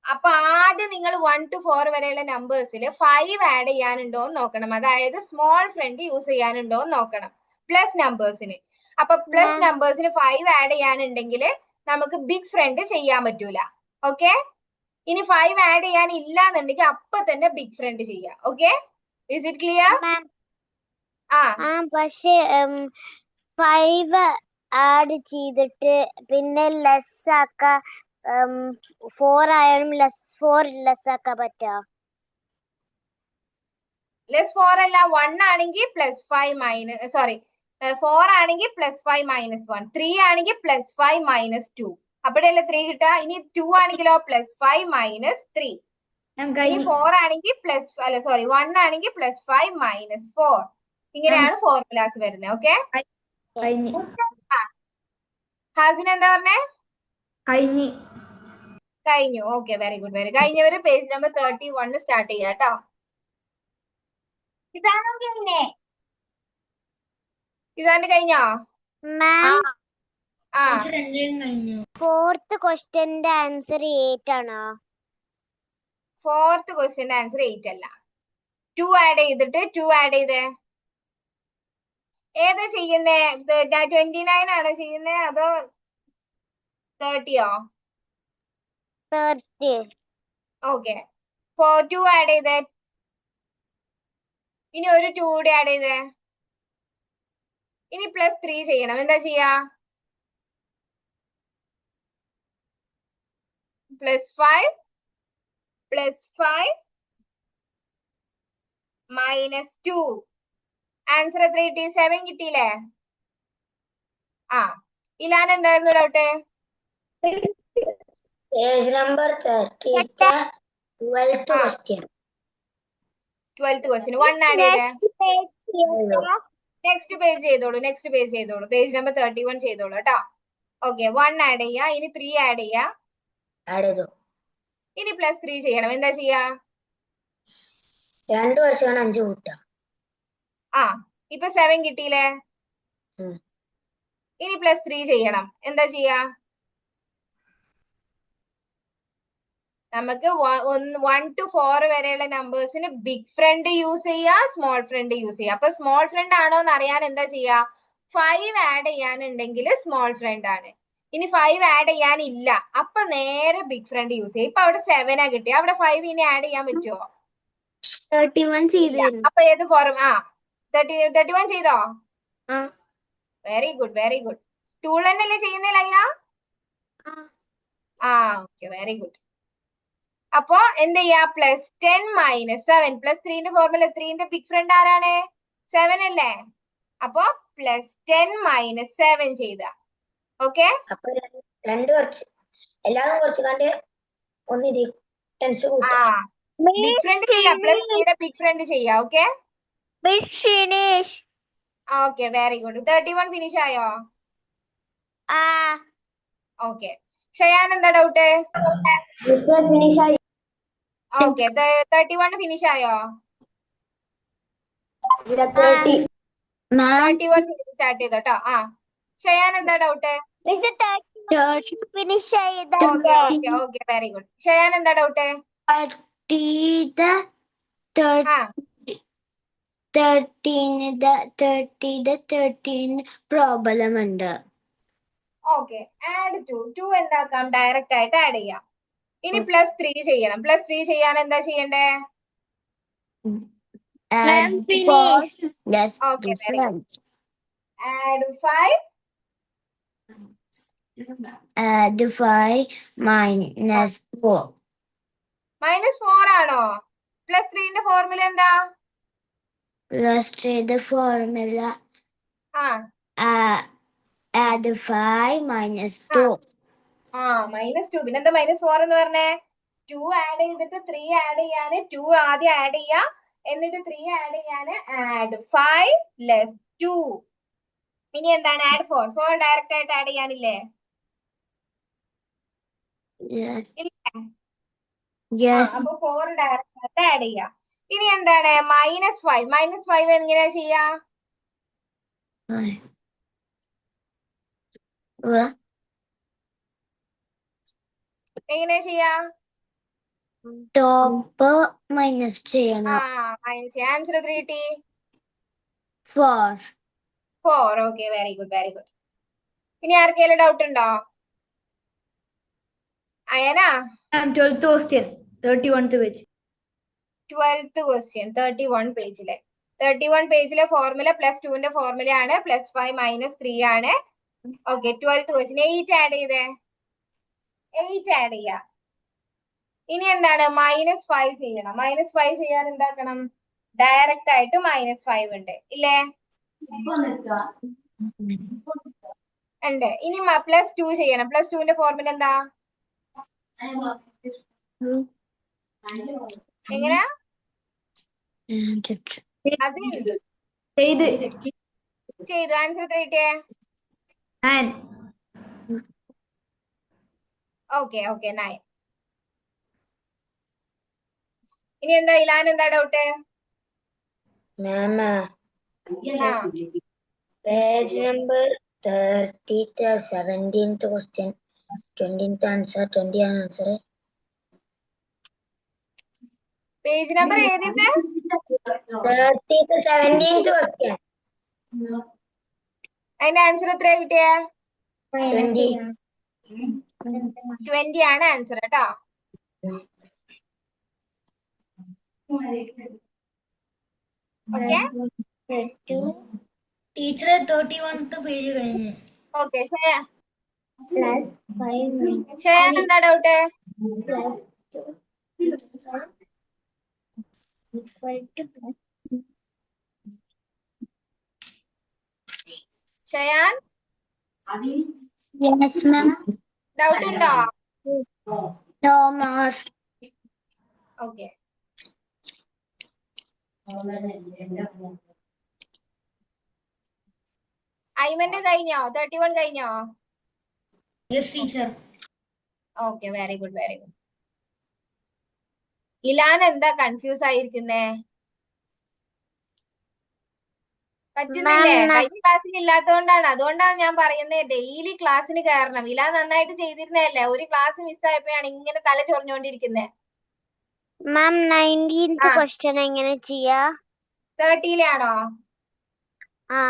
Speaker 1: അപ്പൊ ആദ്യം നിങ്ങൾ 1 to 4 വരെയുള്ള നമ്പേഴ്സിൽ 5 ആഡ് ചെയ്യാനുണ്ടോ എന്ന് നോക്കണം. അതായത് സ്മോൾ ഫ്രണ്ട് യൂസ് ചെയ്യാനുണ്ടോ എന്ന് നോക്കണം പ്ലസ് നമ്പേഴ്സിന്. അപ്പൊ പ്ലസ്
Speaker 2: Ma'am.
Speaker 1: നമ്പേഴ്സിന് 5 ആഡ് ചെയ്യാനുണ്ടെങ്കിൽ നമുക്ക് ബിഗ് ഫ്രണ്ട് ചെയ്യാൻ പറ്റൂല. ഓക്കെ, ഇനി 5 ആഡ് ചെയ്യാൻ ഇല്ല എന്നുണ്ടെങ്കിൽ അപ്പൊ തന്നെ ബിഗ് ഫ്രണ്ട് ചെയ്യാം. Okay, is it clear?
Speaker 2: Ma'am.
Speaker 1: ആ
Speaker 2: പക്ഷെ 5 ആഡ് ചെയ്തിട്ട് പിന്നെ ലെസ് ആക്ക 4 ആയാലും 4 ലെസ് ആക്കാൻ പറ്റോ?
Speaker 1: +4 അല്ല, 1 ആണെങ്കിൽ +5 മൈനസ്, സോറി 4 ആണെങ്കിൽ +5 -1, 3 ആണെങ്കിൽ +5 -2. അപ്പോഴല്ലേ 3 കിട്ടുക. ഇനി 2 ആണെങ്കിലോ +5 -3. ഇനി 4 ആണെങ്കിൽ 1 ആണെങ്കിൽ +5 -4. ഇങ്ങനെയാണ് ഫോർമുലാസ് വരുന്നത്. ഓക്കെ, ഹാസിൻ എന്താ പറഞ്ഞേ? കഴിഞ്ഞു. Okay, very good. കഴിഞ്ഞവര് പേജ് നമ്പർ 31 സ്റ്റാർട്ട് ചെയ്യാം കേട്ടോ. ഇതാണ്ട് കഴിഞ്ഞോ?
Speaker 2: മാം,
Speaker 1: ആ,
Speaker 2: 4th ക്വസ്റ്റ്യന്റെ ആൻസർ 8 ആണോ?
Speaker 1: 4th ക്വസ്റ്റ്യന്റെ ആൻസർ 8 അല്ല. 2 ആഡ് ചെയ്തിട്ട് 2 ആഡ് ചെയ്തേ. ഏതാ ചെയ്യുന്നേ? 29 ആണോ ചെയ്യുന്നേ അതോ 30യോ?
Speaker 2: 30.
Speaker 1: ഓക്കെ, 2 ആഡ് ചെയ്തേ. ഇനി ഒരു 2 കൂടി ആഡ് ചെയ്തേ. ഇനി +3 ചെയ്യണം. എന്താ ചെയ്യാ? +5 -2. ആൻസർ എത്ര കിട്ടി? 7 കിട്ടിയില്ലേ? ആ, ഇലാൻ എന്തായിരുന്നു doubt?
Speaker 6: Page number 30 is the 12th question.
Speaker 1: 12th question 1 add ചെയ്തേ. നെക്സ്റ്റ് പേജ് ചെയ്തോളൂ. പേജ് നമ്പർ 31 ചെയ്തോളൂ കേട്ടോ. ഓക്കെ, 1 ആഡ് ചെയ്യാ. ഇനി 3 ആഡ് ചെയ്യാ.
Speaker 6: Add ചെയ്തു.
Speaker 1: ഇനി +3 ചെയ്യണം. എന്താ ചെയ്യാ?
Speaker 6: 2 വർഷമാണ് 5 കൂട്ടുക.
Speaker 1: ആ, ഇപ്പൊ 7 കിട്ടിയില്ലേ?
Speaker 6: ഉം.
Speaker 1: ഇനി +3 ചെയ്യണം. എന്താ ചെയ്യാ? നമുക്ക് 1 to 4 വരെയുള്ള നമ്പേഴ്സിന് ബിഗ് ഫ്രണ്ട് യൂസ് ചെയ്യാ, സ്മോൾ ഫ്രണ്ട് യൂസ് ചെയ്യാം. അപ്പൊ സ്മോൾ ഫ്രണ്ട് ആണോ എന്ന് അറിയാൻ എന്താ ചെയ്യാ? 5 ആഡ് ചെയ്യാനുണ്ടെങ്കിൽ സ്മോൾ ഫ്രണ്ട് ആണ്. ഇനി 5 ആഡ് ചെയ്യാനില്ല, അപ്പൊ നേരെ ബിഗ് ഫ്രണ്ട് യൂസ് ചെയ്യാം. ഇപ്പൊ അവിടെ 7 ആ കിട്ടിയ, അവിടെ 5 ഇനി ആഡ് ചെയ്യാൻ പറ്റുമോ?
Speaker 2: 31 ചെയ്തു.
Speaker 1: അപ്പൊ ഏത് ഫോറും? 31 ചെയ്തോ? Very good. ടൂൾ തന്നെയല്ലേ ചെയ്യുന്നില്ല? Okay, very good. അപ്പൊ എന്ത് ചെയ്യാ? +10 -7. +3ന്റെ ഫോർമുല 3ന്റെ ബിഗ് ഫ്രണ്ട് ആരാണ്? 7 അല്ലേ? അപ്പൊ +10 -7 ചെയ്ത. ഓക്കെ,
Speaker 6: അപ്പൊ 2 കുറച്ച് എല്ലാവരും കുറച്ച് കണ്ട് ഒന്ന് ഇത് ടെൻസ് കൂട്ടാം.
Speaker 1: ബിഗ് ഫ്രണ്ട് ചെയ്യാം. +3യുടെ ബിഗ് ഫ്രണ്ട് ചെയ്യാം. Okay,
Speaker 2: finish.
Speaker 1: Okay, very good. 31 finish ആയോ? ഓക്കെ, ഷയാൻ എന്താ ഡൗട്ട്?
Speaker 7: ഫിനിഷ് ആയി.
Speaker 1: ഓക്കെ, 31 ഫിനിഷ് ആയോ?
Speaker 7: 30.
Speaker 1: 31 സ്റ്റാർട്ട് ചെയ്തോ കേട്ടോ. ഷയാൻ എന്താ doubt?
Speaker 2: Finish
Speaker 1: okay, very good. Shayan എന്താ ഡൗട്ട്?
Speaker 7: 13 പ്രോബ്ലം ഉണ്ട്.
Speaker 1: Okay, add 2 എന്താക്കാം? ഡയറക്റ്റ് ആയിട്ട് ആഡ് ചെയ്യാം. ഇനി +3 ചെയ്യണം. +3 ചെയ്യാൻ എന്താ ചെയ്യണ്ടേ? Okay, very good. ആഡ് 5
Speaker 7: -4.
Speaker 1: -4 ആണോ? +3ന്റെ ഫോർമുല എന്താ?
Speaker 7: +3 ഫോർമുല add 5 -2.
Speaker 1: -2. പിന്നെന്താ -4 എന്ന് പറഞ്ഞേ? 2 ആഡ് ചെയ്തിട്ട് 3 ആഡ് ചെയ്യാന് 2 ആദ്യം ആഡ് ചെയ്യാ, എന്നിട്ട് 3 ആഡ് ചെയ്യാന് add 5 2. ഇനി എന്താണ്? add 4 ഡയറക്റ്റ് ആയിട്ട് ആഡ് ചെയ്യാനില്ലേ? അപ്പൊ 4 ഡയറക്റ്റ് ആയിട്ട് ആഡ് ചെയ്യാം. ഇനി എന്താണ്? -5 എങ്ങനെയാ ചെയ്യാ? എങ്ങനെയാ ചെയ്യാ?
Speaker 7: ടോപ്പ് മൈനസ് ചെയ്യണം.
Speaker 1: ആൻസർ എത്ര കിട്ടി?
Speaker 7: 4.
Speaker 1: Okay, very good. ഇനി ആർക്കെങ്കിലും ഡൗട്ട് ഉണ്ടോ? അയനാ,
Speaker 8: Ma'am, 12th question, 31st page.
Speaker 1: 12th question 31 പേജിലെ 31 പേജിലെ ഫോർമുല +2ന്റെ ഫോർമുലയാണ് +5 -3 ആണ്. ഓക്കെ, 12th question 8 ആഡ് ചെയ്തേ. 8 ആഡ് ചെയ്യാ. ഇനി എന്താണ്? -5 ചെയ്യണം. -5 ചെയ്യാൻ എന്താക്കണം? ഡയറക്റ്റ് ആയിട്ട് -5 ഉണ്ട് ഇല്ലേ? ഉണ്ട്. ഇനി +2 ചെയ്യണം. +2ന്റെ ഫോർമുല എന്താ? എങ്ങനെയാ? അതിൽ ചെയ്തു. ആൻസർ എത്ര കിട്ടിയേ?
Speaker 8: 9.
Speaker 1: ഓക്കെ 9. ഇനി എന്താ ഇലാൻ, എന്താ ഡൗട്ട്?
Speaker 6: മാം
Speaker 1: ആ
Speaker 6: page number 30th 17th question 20th answer 20 ആണ് ആൻസർ.
Speaker 1: പേജ് നമ്പർ ഏതിട്ട്?
Speaker 6: 30th 17th question
Speaker 1: അതിന്റെ ആൻസർ എത്രയാ കിട്ടിയേ?
Speaker 6: 20.
Speaker 1: 20 ആണ് ആൻസർ കേട്ടോ. ഓക്കെ
Speaker 7: ടീച്ചറെ 31th പേജ് കഴിഞ്ഞ്.
Speaker 1: ഓക്കെ, ഷയാൻ എന്താ doubt? Shayan
Speaker 3: yes ma'am.
Speaker 1: Doubt ഉണ്ടോ?
Speaker 3: No ma'am.
Speaker 1: ഓക്കെ, ഐമന്റെ കഴിഞ്ഞോ? 31 കഴിഞ്ഞോ?
Speaker 7: Yes teacher.
Speaker 1: Okay, very good. Ilan എന്താ കൺഫ്യൂസ് ആയിരിക്കുന്നേ? പറ്റുന്നില്ലേ? കഴിഞ്ഞ ക്ലാസ്സിൽ ഇല്ലാത്തതുകൊണ്ടാണ്. അതുകൊണ്ടാണ് ഞാൻ പറയുന്നത് ഡെയിലി ക്ലാസ്സിന് കയറണം. ഇലാൻ നന്നായിട്ട് ചെയ്തിരുന്നതല്ലേ, ഒരു ക്ലാസ് മിസ്സായപ്പോഴാണ് ഇങ്ങനെ തല ചൊറിഞ്ഞോണ്ടിരിക്കുന്നത്.
Speaker 2: മാം 19th question എങ്ങനെ ചെയ്യാ?
Speaker 1: 30-ലാണോ?
Speaker 2: ആ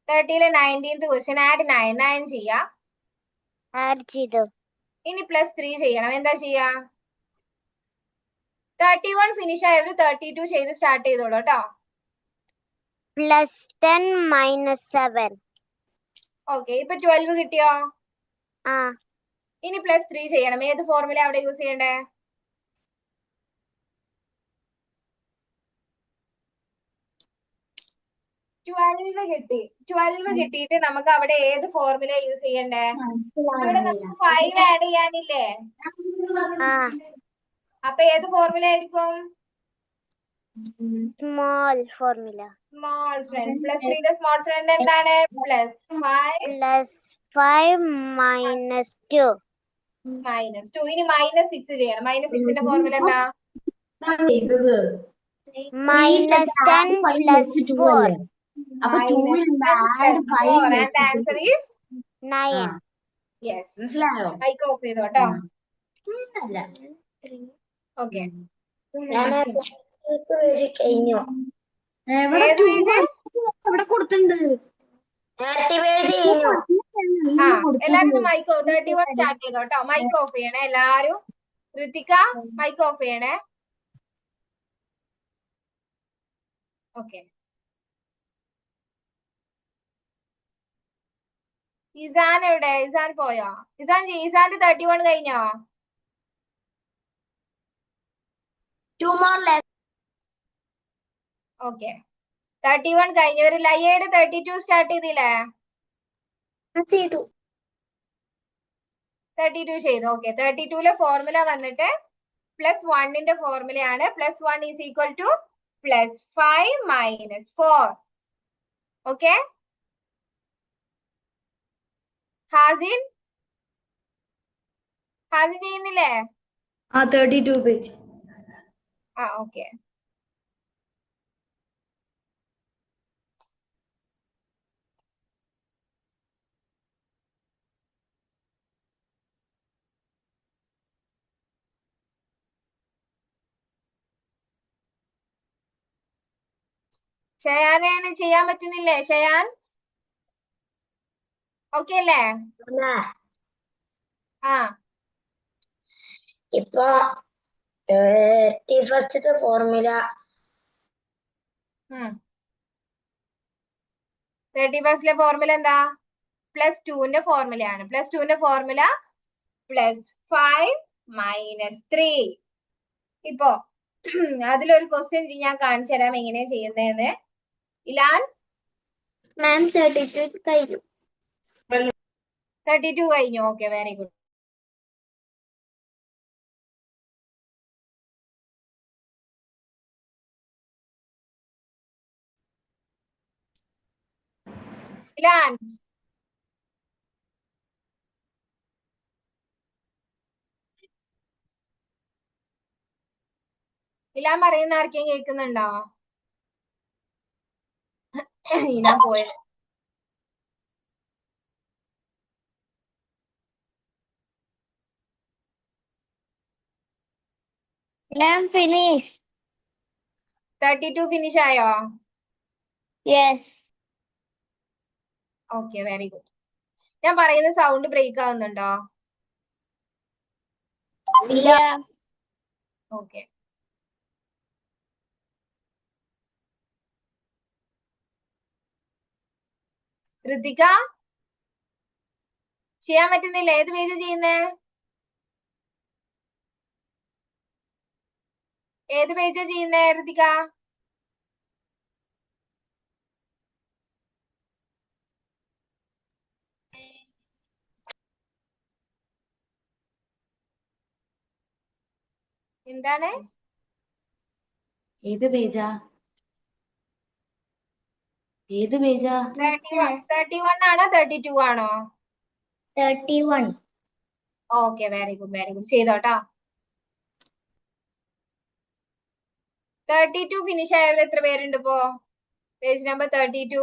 Speaker 1: 30-ലെ 19th question ആഡ് 9 ചെയ്യാ.
Speaker 2: ആഡ് ചെയ്തു.
Speaker 1: ഇനി +3 ചെയ്യണം. എന്താ ചെയ്യാ? 31 ഫിനിഷ് ആയവര് 32 ചെയ്ത് സ്റ്റാർട്ട് ചെയ്തോളൂ കേട്ടോ.
Speaker 2: +10 -7.
Speaker 1: ഓക്കെ, ഇപ്പൊ 12 കിട്ടിയോ?
Speaker 2: ആ
Speaker 1: ഇനി +3 ചെയ്യണം. ഏത് ഫോർമുല അവിടെ യൂസ് ചെയ്യണ്ടേ? ട്വൽവ് കിട്ടിയിട്ട് നമുക്ക് അവിടെ ഏത് ഫോർമുല യൂസ് ചെയ്യണ്ടേ? ഇവിടെ നമുക്ക് 5 ആഡ് ചെയ്യാനില്ലേ?
Speaker 2: ആ
Speaker 1: അപ്പൊ ഏത് ഫോർമുല ആയിരിക്കും?
Speaker 2: Small formula.
Speaker 1: Small friend. +3ന്റെ സ്മോൾ ഫ്രണ്ട് എന്താണ്? +5
Speaker 2: +5 -2.
Speaker 1: -2. ഇനി -6 ചെയ്യണം. -6ന്റെ ഫോർമുല എന്താ?
Speaker 2: -10 +4.
Speaker 1: -4 and the answer is
Speaker 2: 9.
Speaker 1: yes. Mike off ചെയ്തോ കേട്ടോ. ഓക്കെ,
Speaker 6: പേജ് കഴിഞ്ഞു.
Speaker 1: ഏത് പേജ്?
Speaker 3: ഇവിടെ കൊടുത്തിട്ടുണ്ട്.
Speaker 6: 30 പേജ് കഴിഞ്ഞു.
Speaker 1: എല്ലാരും മൈക്ക് 31 സ്റ്റാർട്ട് ചെയ്തോ കേട്ടോ. മൈക്ക് ഓഫ് ചെയ്യണേ എല്ലാരും. ഋതിക മൈക്ക് ഓഫ് ചെയ്യണേ. ഓക്കെ, ഇസാൻ എവിടെ? ഇസാൻ പോയോ? ഇസാന്റെ 31 കഴിഞ്ഞോ?
Speaker 7: 2 more left.
Speaker 1: ഓക്കെ, 31 കഴിഞ്ഞവര് ലയ്യയുടെ 32 സ്റ്റാർട്ട് ചെയ്തില്ലേ?
Speaker 7: ചെയ്തു.
Speaker 1: 32 ചെയ്തു. ഓക്കെ, 32-ലെ ഫോർമുല വന്നിട്ട് +1ന്റെ ഫോർമുലയാണ്. +1 is equal to +5 - 4. ഓക്കെ, ഹാസിൻ ചെയ്യുന്നില്ലേ?
Speaker 8: 32 page.
Speaker 1: ഓക്കെ. ഷയാനെ ചെയ്യാൻ പറ്റുന്നില്ലേ? ഷയാൻ ഓക്കെ അല്ലേ? ആ
Speaker 6: ഇപ്പൊ 31st ഫോർമുല
Speaker 1: 31st ഫോർമുല എന്താ? +2ന്റെ ഫോർമുലയാണ്. +2ന്റെ ഫോർമുല +5 - 3. ഇപ്പൊ അതിലൊരു ക്വസ്റ്റ്യൻ ഞാൻ കാണിച്ചു തരാം എങ്ങനെയാ ചെയ്യുന്നതെന്ന്. ഇലാൻ
Speaker 2: മാം 32 കഴിഞ്ഞു.
Speaker 1: 32 കഴിഞ്ഞു. Okay, very good. Ilan Ilan പറയുന്ന ആർക്കെയും കേൾക്കുന്നുണ്ടോ? ഇലാൻ പോയത്.
Speaker 2: Ma'am finish.
Speaker 1: 32 ഫിനിഷ് ആയോ?
Speaker 2: യെസ്.
Speaker 1: Okay, very good. ഞാൻ പറയുന്ന സൗണ്ട് ബ്രേക്ക് ആവുന്നുണ്ടോ?
Speaker 2: ഇല്ല.
Speaker 1: ഓക്കെ. ഋതിക ചെയ്യാൻ പറ്റുന്നില്ല. ഏത് പേജ് ചെയ്യുന്നേ? ഏത് പേജാ ചെയ്യുന്നേ ഋതിക? എന്താണ്?
Speaker 3: ഏത് പേജാ? ഏത് പേജാ?
Speaker 1: 31 ആണോ 32 ആണോ?
Speaker 2: 31.
Speaker 1: Okay, very good, very good. ചെയ്തോട്ടാ. 32 ഫിനിഷ് ആയവർ എത്ര പേരുണ്ട് ഇപ്പോ? പേജ് നമ്പർ 32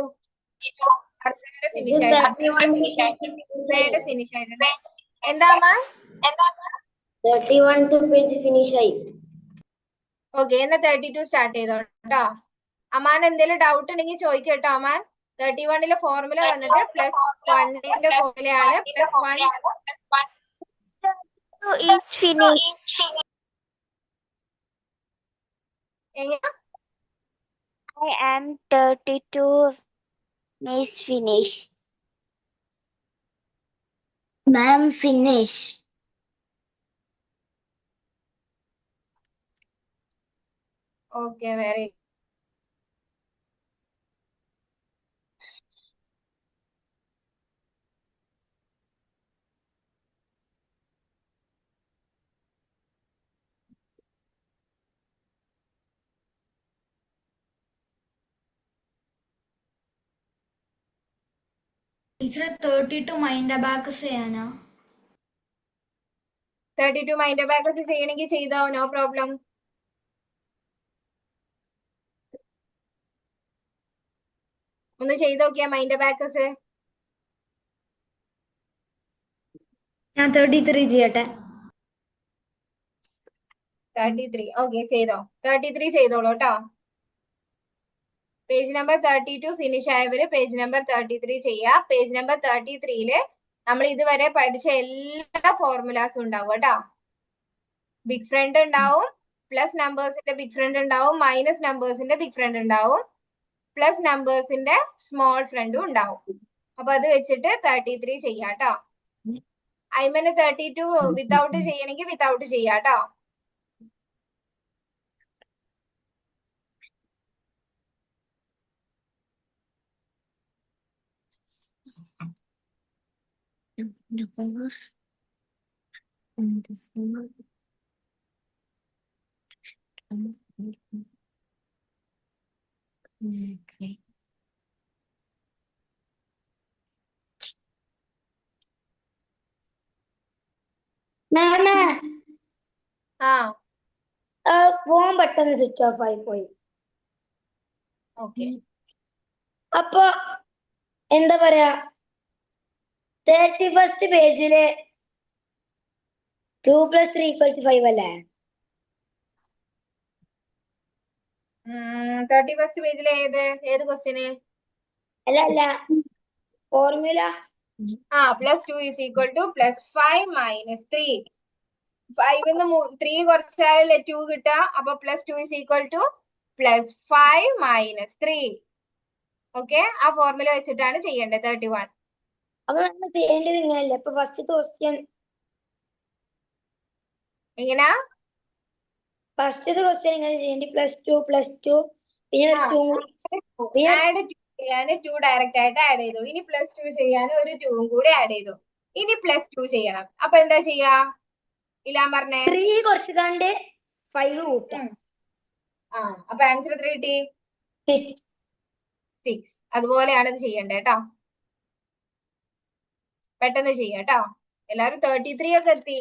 Speaker 1: ഫിനിഷ് ആയിട്ടുണ്ട്. എന്താ മാം?
Speaker 6: 31th പേജ് ഫിനിഷ് ആയി.
Speaker 1: ഓക്കെ, എന്നാ 32 സ്റ്റാർട്ട് ചെയ്തോട്ടോ. അമാൻ എന്തെങ്കിലും ഡൗട്ട് ഉണ്ടെങ്കിൽ ചോദിക്കട്ടോ അമാൻ. 31ലെ ഫോർമുല വന്നിട്ട് +1ന്റെ ഫോർമുലയാണ്. +1
Speaker 2: is finished.
Speaker 1: എങ്ങനെ?
Speaker 2: I am 32 is finished. Ma'am finish.
Speaker 1: Okay, very
Speaker 8: ടീച്ചറെ 32 മൈൻഡ് അബാക്കസ് ചെയ്യാനാ?
Speaker 1: 32 മൈൻഡ് ബാക്ക് ചെയ്യണമെങ്കിൽ ചെയ്തോ, നോ പ്രോബ്ലം. ഒന്ന് ചെയ്ത് നോക്കിയാ മൈൻഡ് ബാക്കസ്.
Speaker 8: ഞാൻ 33 ചെയ്യട്ടെ.
Speaker 1: 33 ഓക്കെ, ചെയ്തോ. 33 ചെയ്തോളൂ കേട്ടോ. പേജ് നമ്പർ 32 ഫിനിഷ് ആയവര് പേജ് നമ്പർ 33 ചെയ്യാ. പേജ് നമ്പർ 33യില് നമ്മൾ ഇതുവരെ പഠിച്ച എല്ലാ ഫോർമുലാസും ഉണ്ടാവും കേട്ടോ. ബിഗ് ഫ്രണ്ട് ഉണ്ടാവും, പ്ലസ് നമ്പേഴ്സിന്റെ ബിഗ് ഫ്രണ്ട് ഉണ്ടാവും, മൈനസ് നമ്പേഴ്സിന്റെ ബിഗ് ഫ്രണ്ട് ഉണ്ടാവും, പ്ലസ് നമ്പേഴ്സിന്റെ സ്മോൾ ഫ്രണ്ടും ഉണ്ടാവും. അപ്പൊ അത് വെച്ചിട്ട് 33 ചെയ്യാട്ടോ. ഐമന് 32 വിത്തൗട്ട് ചെയ്യണമെങ്കിൽ വിത്തൗട്ട് ചെയ്യാട്ടോ. ആ
Speaker 6: ഫോൺ പെട്ടെന്ന് സ്വിച്ച് ഓഫ് ആയി പോയി.
Speaker 1: ഓക്കെ,
Speaker 6: അപ്പൊ എന്താ പറയാ, 31st പേജില് 2 + 3 = 5 അല്ലേ?
Speaker 1: 31st പേജിലെ ഏത് ക്വസ്റ്റ്യന്?
Speaker 6: അല്ല formula
Speaker 1: +2 is equal to +5 minus 3. 5 3 കുറച്ചാലല്ലേ 2 കിട്ടുക. അപ്പൊ +2 is equal to +5 minus 3. Okay, ആ ഫോർമുല വെച്ചിട്ടാണ് ചെയ്യേണ്ടത് 31.
Speaker 6: അപ്പൊ നമ്മൾ ചെയ്യേണ്ടത് ഇങ്ങനെയല്ലേ? അപ്പൊ ഫസ്റ്റ് ക്വസ്റ്റ്യൻ
Speaker 1: എങ്ങനാ?
Speaker 6: ഇങ്ങനെ ചെയ്യേണ്ടി +2 പിന്നെ
Speaker 1: ആഡ് ചെയ്യാൻ 2 ഡയറക്റ്റ് ആയിട്ട് ആഡ് ചെയ്തു. ഇനി +2 ചെയ്യാൻ ഒരു 2 കൂടി ആഡ് ചെയ്തു. ഇനി +2 ചെയ്യണം. അപ്പൊ എന്താ ചെയ്യാ? ഇല്ലാൻ പറഞ്ഞേ
Speaker 6: 3 കുറച്ച് കണ്ട് 5 കൂട്ടാം.
Speaker 1: അപ്പൊ ആൻസർ എത്ര കിട്ടി?
Speaker 6: 6.
Speaker 1: 6. അതുപോലെയാണ് ഇത് ചെയ്യേണ്ടത് കേട്ടോ. പെട്ടെന്ന് ചെയ്യാം കേട്ടോ. എല്ലാരും 33 ഒക്കെ എത്തി.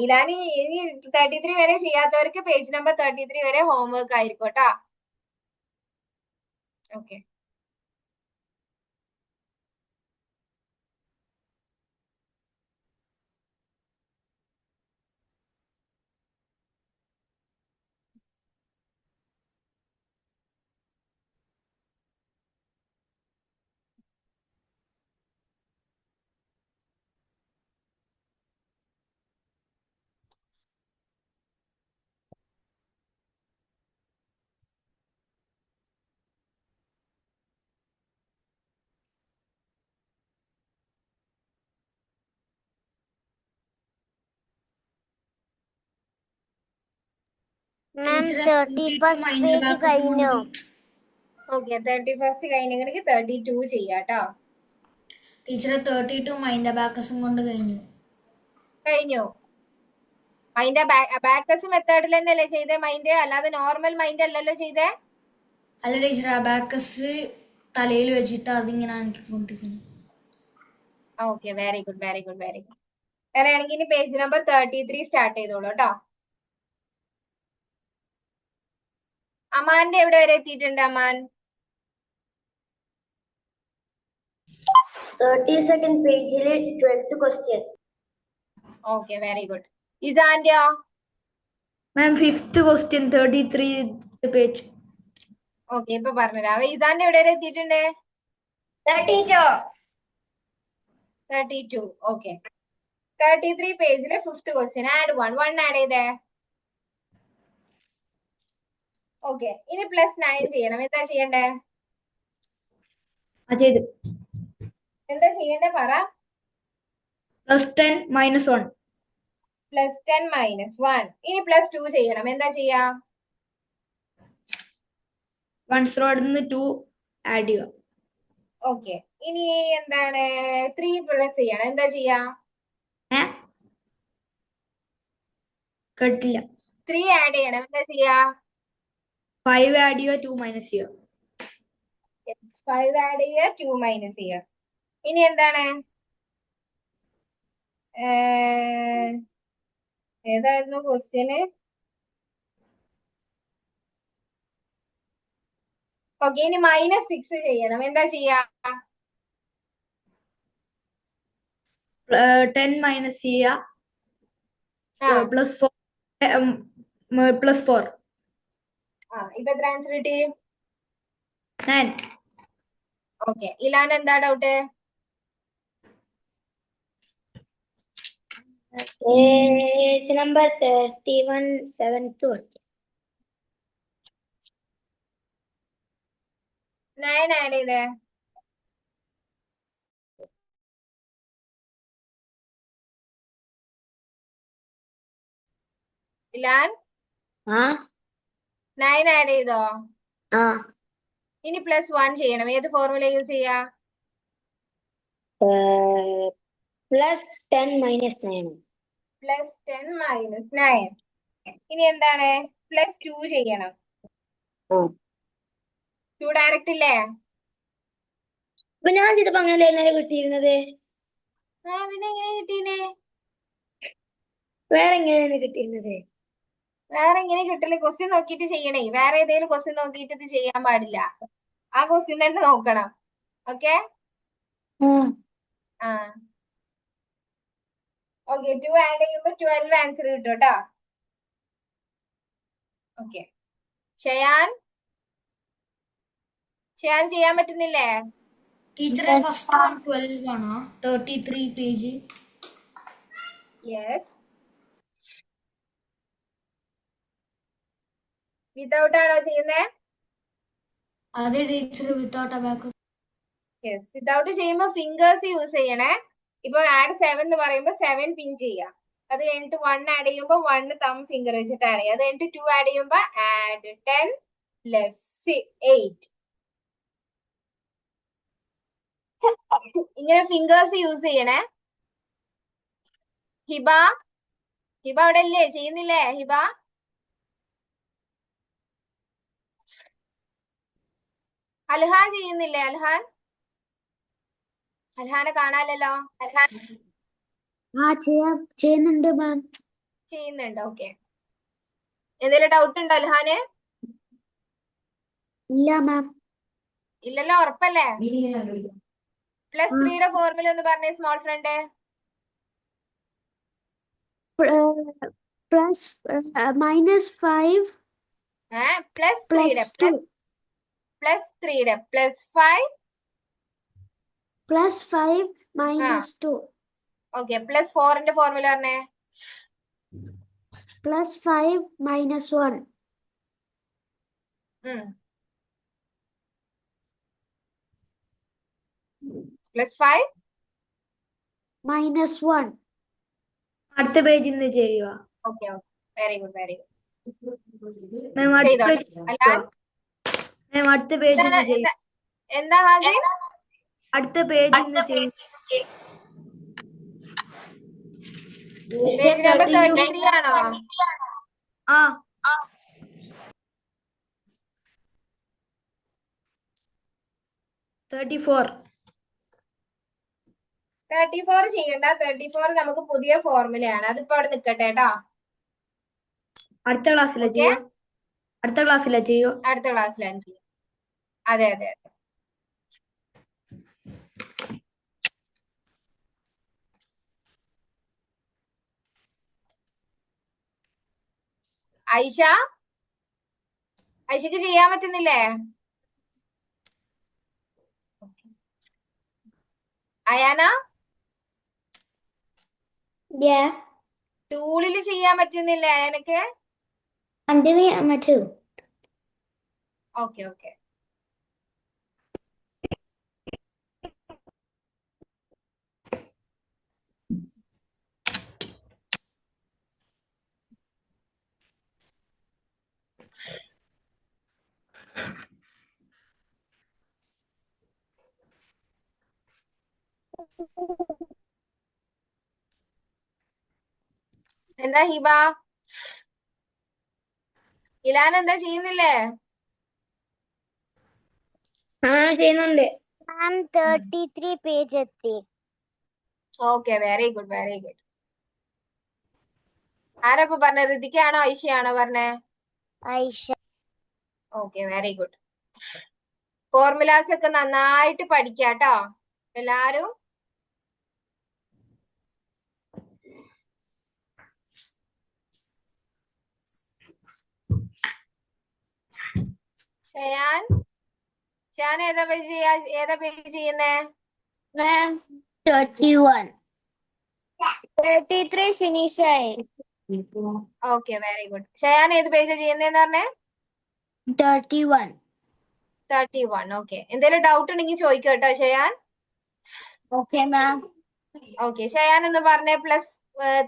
Speaker 1: ഇലാനി ഇനി 33 വരെ ചെയ്യാത്തവർക്ക് പേജ് നമ്പർ 33 വരെ ഹോംവർക്ക് ആയിരിക്കും കേട്ടോ. ഓക്കെ,
Speaker 2: മാം 31st പേജ് കഴിഞ്ഞു.
Speaker 1: ഓക്കെ, 31st കഴിഞ്ഞെങ്കിൽ 32 ചെയ്യാട്ടോ.
Speaker 8: ടീച്ചറെ 32 മൈൻഡ് അബാക്കസും കൊണ്ട് കഴിഞ്ഞു.
Speaker 1: മൈൻഡ് അബാക്കസ് മെത്തേഡിൽ തന്നെയല്ലേ ചെയ്തേ മൈൻഡ്? അല്ലാതെ നോർമൽ മൈൻഡ് അല്ലല്ലോ ചെയ്തേ.
Speaker 8: അല്ല ടീച്ചർ, അബാക്കസ് തലയിൽ വെച്ചിട്ട് അതിങ്ങനെ ആക്കിക്കൊണ്ടിരിക്കുന്നു.
Speaker 1: Okay, very good. അങ്ങനെയാണെങ്കിൽ ഇനി പേജ് നമ്പർ 33 സ്റ്റാർട്ട് ചെയ്തോളൂ കേട്ടോ. അമാന്റെ എവിടെ വരെ എത്തിയിട്ടുണ്ട്? അമാൻ
Speaker 6: 32nd പേജില് 12th question.
Speaker 1: Okay, very good. ഇസാന്റെയോ?
Speaker 8: Ma'am 5th question 33th page.
Speaker 1: Okay, ഇപ്പൊ പറഞ്ഞുതരാം. ഇസാന്റെ എവിടെ വരെ എത്തിയിട്ടുണ്ട്? 32. ഓക്കെ, 33 പേജിലെ 5th ക്വസ്റ്റ്യൻ. ആഡ് 1 ആഡ് ചെയ്തേ. ഓക്കെ, ഇനി +9 ചെയ്യണം. എന്താ ചെയ്യണ്ടേ? എന്താ ചെയ്യണ്ടേ പറ.
Speaker 8: +10 - 1.
Speaker 1: +10 - 1. ഇനി +2 ചെയ്യണം. എന്താ ചെയ്യാ?
Speaker 8: 1 റോഡിൽ 2 ആഡ് ചെയ്യുക.
Speaker 1: ഓക്കെ, ഇനി എന്താണ് 3 ചെയ്യണം. എന്താ ചെയ്യാ?
Speaker 8: കേട്ടില്ല.
Speaker 1: 3 ആഡ് ചെയ്യണം. എന്താ ചെയ്യാ?
Speaker 8: 5 ആഡ് ചെയ്യുക, 2 മൈനസ് ചെയ്യുക.
Speaker 1: 5 ആഡ് ചെയ്യുക, 2 മൈനസ് ചെയ്യുക. ഇനി എന്താണ്? ഏതായിരുന്നു ക്വസ്റ്റ്യന്? ഓക്കെ, ഇനി -6 ചെയ്യണം. എന്താ ചെയ്യാ?
Speaker 8: 10 മൈനസ് ചെയ്യുക, +4.
Speaker 1: ഇപ്പൊ എത്ര ആൻസർ കിട്ടി?
Speaker 8: 9.
Speaker 1: ഓക്കെ, ഇലാൻ എന്താ doubt?
Speaker 6: Page number 31 7th question.
Speaker 1: 9 add ചെയ്തേ. ഇലാൻ 9 ആഡ് ചെയ്തോ? ഇനി +1 ചെയ്യണം. ഏത് ഫോർമുല യൂസ് ചെയ്യാ?
Speaker 6: +10 - 9.
Speaker 1: +10 - 9. ഇനി എന്താണ്? +2 ചെയ്യണം. 2 ഡയറക്റ്റ് ഇല്ലേ?
Speaker 6: അപ്പൊ ഞാൻ ചെയ്തപ്പോ അങ്ങനല്ലേ ഇന്നലെ കിട്ടിയിരുന്നത്?
Speaker 1: പിന്നെ എങ്ങനെ കിട്ടീനെ?
Speaker 6: വേറെ എങ്ങനെയാണ് കിട്ടിയിരുന്നത്?
Speaker 1: വേറെ എങ്ങനെ കിട്ടില്ല? ക്വസ്റ്റ്യൻ നോക്കിയിട്ട് ചെയ്യണേ. വേറെ ഏതെങ്കിലും ക്വസ്റ്റ്യൻ നോക്കിയിട്ട് ഇത് ചെയ്യാൻ പാടില്ല. ആ ക്വസ്റ്റ്യൻ തന്നെ നോക്കണം. Okay, okay. 2 ആഡ് ചെയ്യുമ്പോ 12 ആൻസർ കിട്ടും കേട്ടോ. ഓക്കെ, ഷയാൻ ചെയ്യാൻ പറ്റുന്നില്ലേ?
Speaker 8: ടീച്ചറെ ഫസ്റ്റ് വൺ 12 ആണോ 33 പേജ്
Speaker 1: യെസ് വിതൗട്ട് ആണോ ചെയ്യുന്നേ?
Speaker 8: അതെ teacher without abacus
Speaker 1: yes without ചെയ്യുമ്പോ ഫിംഗേഴ്സ് യൂസ് ചെയ്യണേ. ഇപ്പൊ ആഡ് 7 എന്ന് പറയുമ്പോ 7 പിൻ ചെയ്യാം. അത് കഴിഞ്ഞിട്ട് 1 ആഡ് ചെയ്യുമ്പോ 1 തം ഫിംഗർ വെച്ചിട്ട് ആഡ് ചെയ്യാം. അത് കഴിഞ്ഞിട്ട് 2 ആഡ് ചെയ്യുമ്പോ ആഡ് 10 ലെസ് 8 ഇങ്ങനെ ഫിംഗേഴ്സ് യൂസ് ചെയ്യണേ. ഹിബ ഹിബ അവിടെ ഇല്ലേ? ചെയ്യുന്നില്ലേ ഹിബ? അൽഹാൻ ചെയ്യുന്നില്ലേ? അൽഹാനെ കാണാലല്ലോ.
Speaker 7: ചെയ്യുന്നുണ്ട് മാം.
Speaker 1: ചെയ്യുന്നുണ്ട്. ഓക്കെ. എന്തെങ്കിലും ഡൗട്ട് ഉണ്ടോ അൽഹാന്?
Speaker 7: ഇല്ല മാം.
Speaker 1: ഇല്ലല്ലോ, ഉറപ്പല്ലേ? പ്ലസ് 3യുടെ ഫോർമുല ഒന്ന് പറഞ്ഞേ സ്മോൾ ഫ്രണ്ട്.
Speaker 7: പ്ലസ് -5
Speaker 1: പ്ലസ് 3യുടെ പ്ലസ് 3യുടെ പ്ലസ് 5
Speaker 7: -2
Speaker 1: ഓക്കെ. പ്ലസ് 4ന്റെ ഫോർമുല പറഞ്ഞേ.
Speaker 7: +5 - 1
Speaker 1: പ്ലസ് 5
Speaker 7: -1.
Speaker 8: അടുത്ത പേജിൽ നിന്ന് ചെയ്യുക.
Speaker 1: ഓക്കെ വെരി ഗുഡ്
Speaker 8: മാം അടുത്ത പേജിൽ നിന്ന് ചെയ്യുക.
Speaker 1: എന്താ ഹാസിൻ?
Speaker 8: അടുത്ത പേജിൽ നിന്ന് ചെയ്യുക.
Speaker 1: പേജ് നമ്പർ 33 ആണോ?
Speaker 8: ആ
Speaker 1: 34 ചെയ്യണ്ട. 34 നമുക്ക് പുതിയ ഫോർമുലയാണ്. അതിപ്പോ അവിടെ നിക്കട്ടെ കേട്ടോ.
Speaker 8: അടുത്ത ക്ലാസ്സിലെ ചെയ്യോ? അടുത്ത ക്ലാസ്സിലാണ് ചെയ്യും.
Speaker 1: അതെ. ഐഷക്ക് ചെയ്യാൻ പറ്റുന്നില്ലേ? അയാന ടൂളില് ചെയ്യാൻ പറ്റുന്നില്ലേ അയാനക്ക്?
Speaker 7: I'm doing it on my tool.
Speaker 1: Okay. എന്താ ഹിബ? ഇലാൻ എന്താ ചെയ്യുന്നില്ലേ?
Speaker 8: ചെയ്യുന്നുണ്ട്.
Speaker 2: 33 പേജ് എത്തി.
Speaker 1: Okay very good. ആരപ്പോ പറഞ്ഞ? ഋതിക്കാണോ ഐഷയാണോ പറഞ്ഞേ?
Speaker 2: Aisha.
Speaker 1: Okay very good. Formulas ഒക്കെ നന്നായിട്ട് പഠിക്കാട്ടോ എല്ലാരും. ഷയാൻ ഏതാ പേജ് ചെയ്യുന്നേ?
Speaker 2: 31 33 ഫിനിഷ് ആയി.
Speaker 1: Okay very good. ഷയാൻ ഏത് പേജാ ചെയ്യുന്നേന്ന് പറഞ്ഞേ? 31 ഓക്കെ. എന്തെങ്കിലും ഡൗട്ട് ഉണ്ടെങ്കിൽ ചോദിക്കോ കേട്ടോ Shayan.
Speaker 2: Okay ma'am.
Speaker 1: Okay Shayan ഒന്ന് പറഞ്ഞേ പ്ലസ്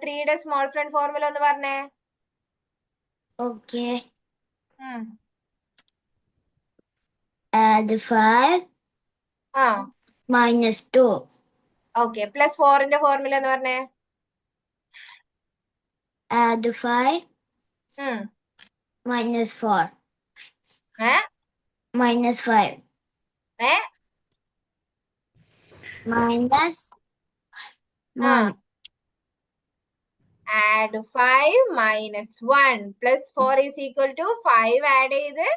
Speaker 1: 3യുടെ സ്മോൾ ഫ്രണ്ട് ഫോർമുല ഒന്ന് പറഞ്ഞേ.
Speaker 2: ഓക്കെ. add 5 -2.
Speaker 1: ഓക്കെ. പ്ലസ് 4ന്റെ ഫോർമുല എന്ന് പറഞ്ഞേ.
Speaker 2: add 5 -4 -5 -1
Speaker 1: add 5 -1 plus 4 is equal to 5 add ചെയ്ത്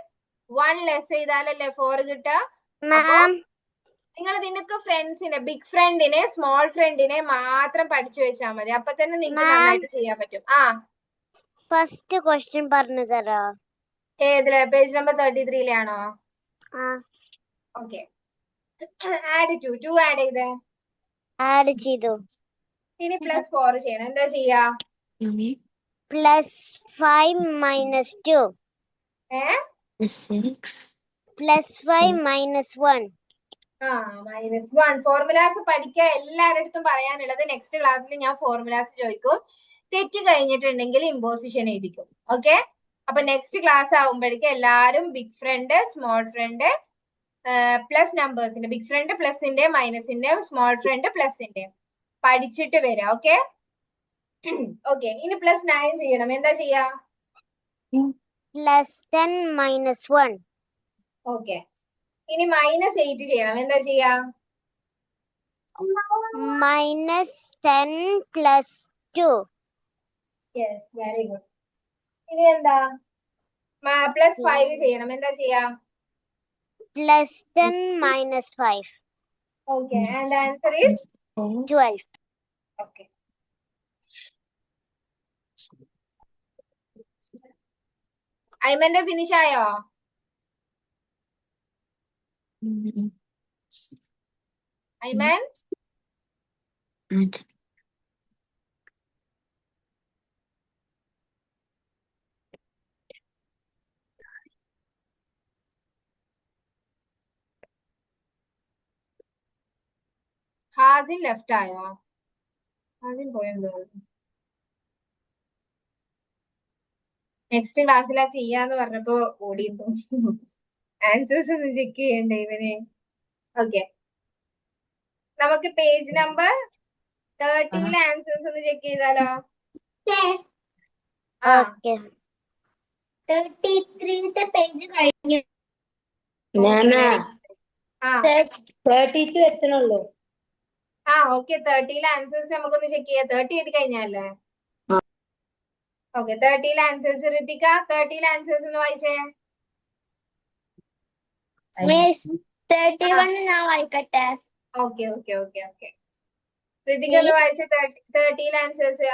Speaker 1: 1 ലെസ് ചെയ്താലല്ലേ 4 കിട്ടുക. നിങ്ങൾ നിനക്ക് ഫ്രണ്ട്സിനെ ബിഗ് ഫ്രണ്ടിനെ സ്മോൾ ഫ്രണ്ടിനെ മാത്രം പഠിച്ചു വെച്ചാൽ മതി. അപ്പൊ തന്നെ നിങ്ങൾക്ക് നന്നായിട്ട് ചെയ്യാൻ പറ്റും.
Speaker 2: ഫസ്റ്റ് ക്വസ്റ്റ്യൻ പറഞ്ഞു തരാ.
Speaker 1: ഏതിലെ? പേജ് നമ്പർ 33 ആണോ? ഓക്കെ. ആഡ് 2 ആഡ് ചെയ്തേ.
Speaker 2: ആഡ് ചെയ്തു.
Speaker 1: ഇനി +4 ചെയ്യണം. എന്താ ചെയ്യാ?
Speaker 2: +5 - 2 +5 - 1.
Speaker 1: -1. ഫോർമുലാസ് പഠിക്കുക. എല്ലാവരുടെ അടുത്തും പറയാനുള്ളത് നെക്സ്റ്റ് ക്ലാസ്സിൽ ഞാൻ ഫോർമുലാസ് ചോദിക്കും. തെറ്റ് കഴിഞ്ഞിട്ടുണ്ടെങ്കിൽ ഇമ്പോസിഷൻ എഴുതിക്കും. ഓക്കെ. അപ്പൊ നെക്സ്റ്റ് ക്ലാസ് ആവുമ്പോഴേക്കും എല്ലാരും big friend, small friend, plus നമ്പേഴ്സിന്റെ ബിഗ് ഫ്രണ്ട് പ്ലസിന്റെയും മൈനസിന്റെയും സ്മോൾ ഫ്രണ്ട് പ്ലസിന്റെയും പഠിച്ചിട്ട് വരാം. ഓക്കെ. ഓക്കെ. ഇനി +9 ചെയ്യണം. എന്താ ചെയ്യാ?
Speaker 2: +10 - 1.
Speaker 1: ഓക്കെ. ഇനി -8 ചെയ്യണം. എന്താ ചെയ്യാ?
Speaker 2: -10 + 2.
Speaker 1: Yes, very good. ഇനി എന്താ? +5 ചെയ്യണം. എന്താ ചെയ്യാ?
Speaker 2: +10 - 5.
Speaker 1: Okay, and the answer is
Speaker 2: 12.
Speaker 1: okay. അയ്മന്റെ finish ആയോ? അയ്മൻ? ഹാസിൻ ലെഫ്റ്റ് ആയോ? ഹാസിൻ പോയെന്തോ. നെക്സ്റ്റ് ക്ലാസ്സിലാ ചെയ്യാന്ന് പറഞ്ഞപ്പോ ഓടിയിരുന്നു. ആൻസേഴ്സ് ഒന്ന് ചെക്ക് ചെയ്യണ്ടേ ഇവന്? ഓക്കെ. നമുക്ക് പേജ് നമ്പർ 30 ആൻസേഴ്സ് ഒന്ന് ചെക്ക് ചെയ്താലോ?
Speaker 2: ഓക്കെ.
Speaker 7: 33 പേജ് കഴിഞ്ഞു.
Speaker 6: 32 എത്തണുള്ളൂ.
Speaker 1: ഓക്കെ. 30 ആൻസേഴ്സ് നമുക്കൊന്ന് ചെക്ക് ചെയ്യാം. 30 എഴുതി കഴിഞ്ഞല്ലേ? ഓക്കെ. 30 ആൻസേഴ്സ്. ഋതിക 30 ആൻസേഴ്സ് ഒന്ന് വായിച്ചേ.
Speaker 2: 31 ഞാൻ വായിക്കട്ടെ.
Speaker 1: ഓക്കെ. ഋതിക ഒന്ന് വായിച്ചേ. 30 ആൻസേഴ്സ്.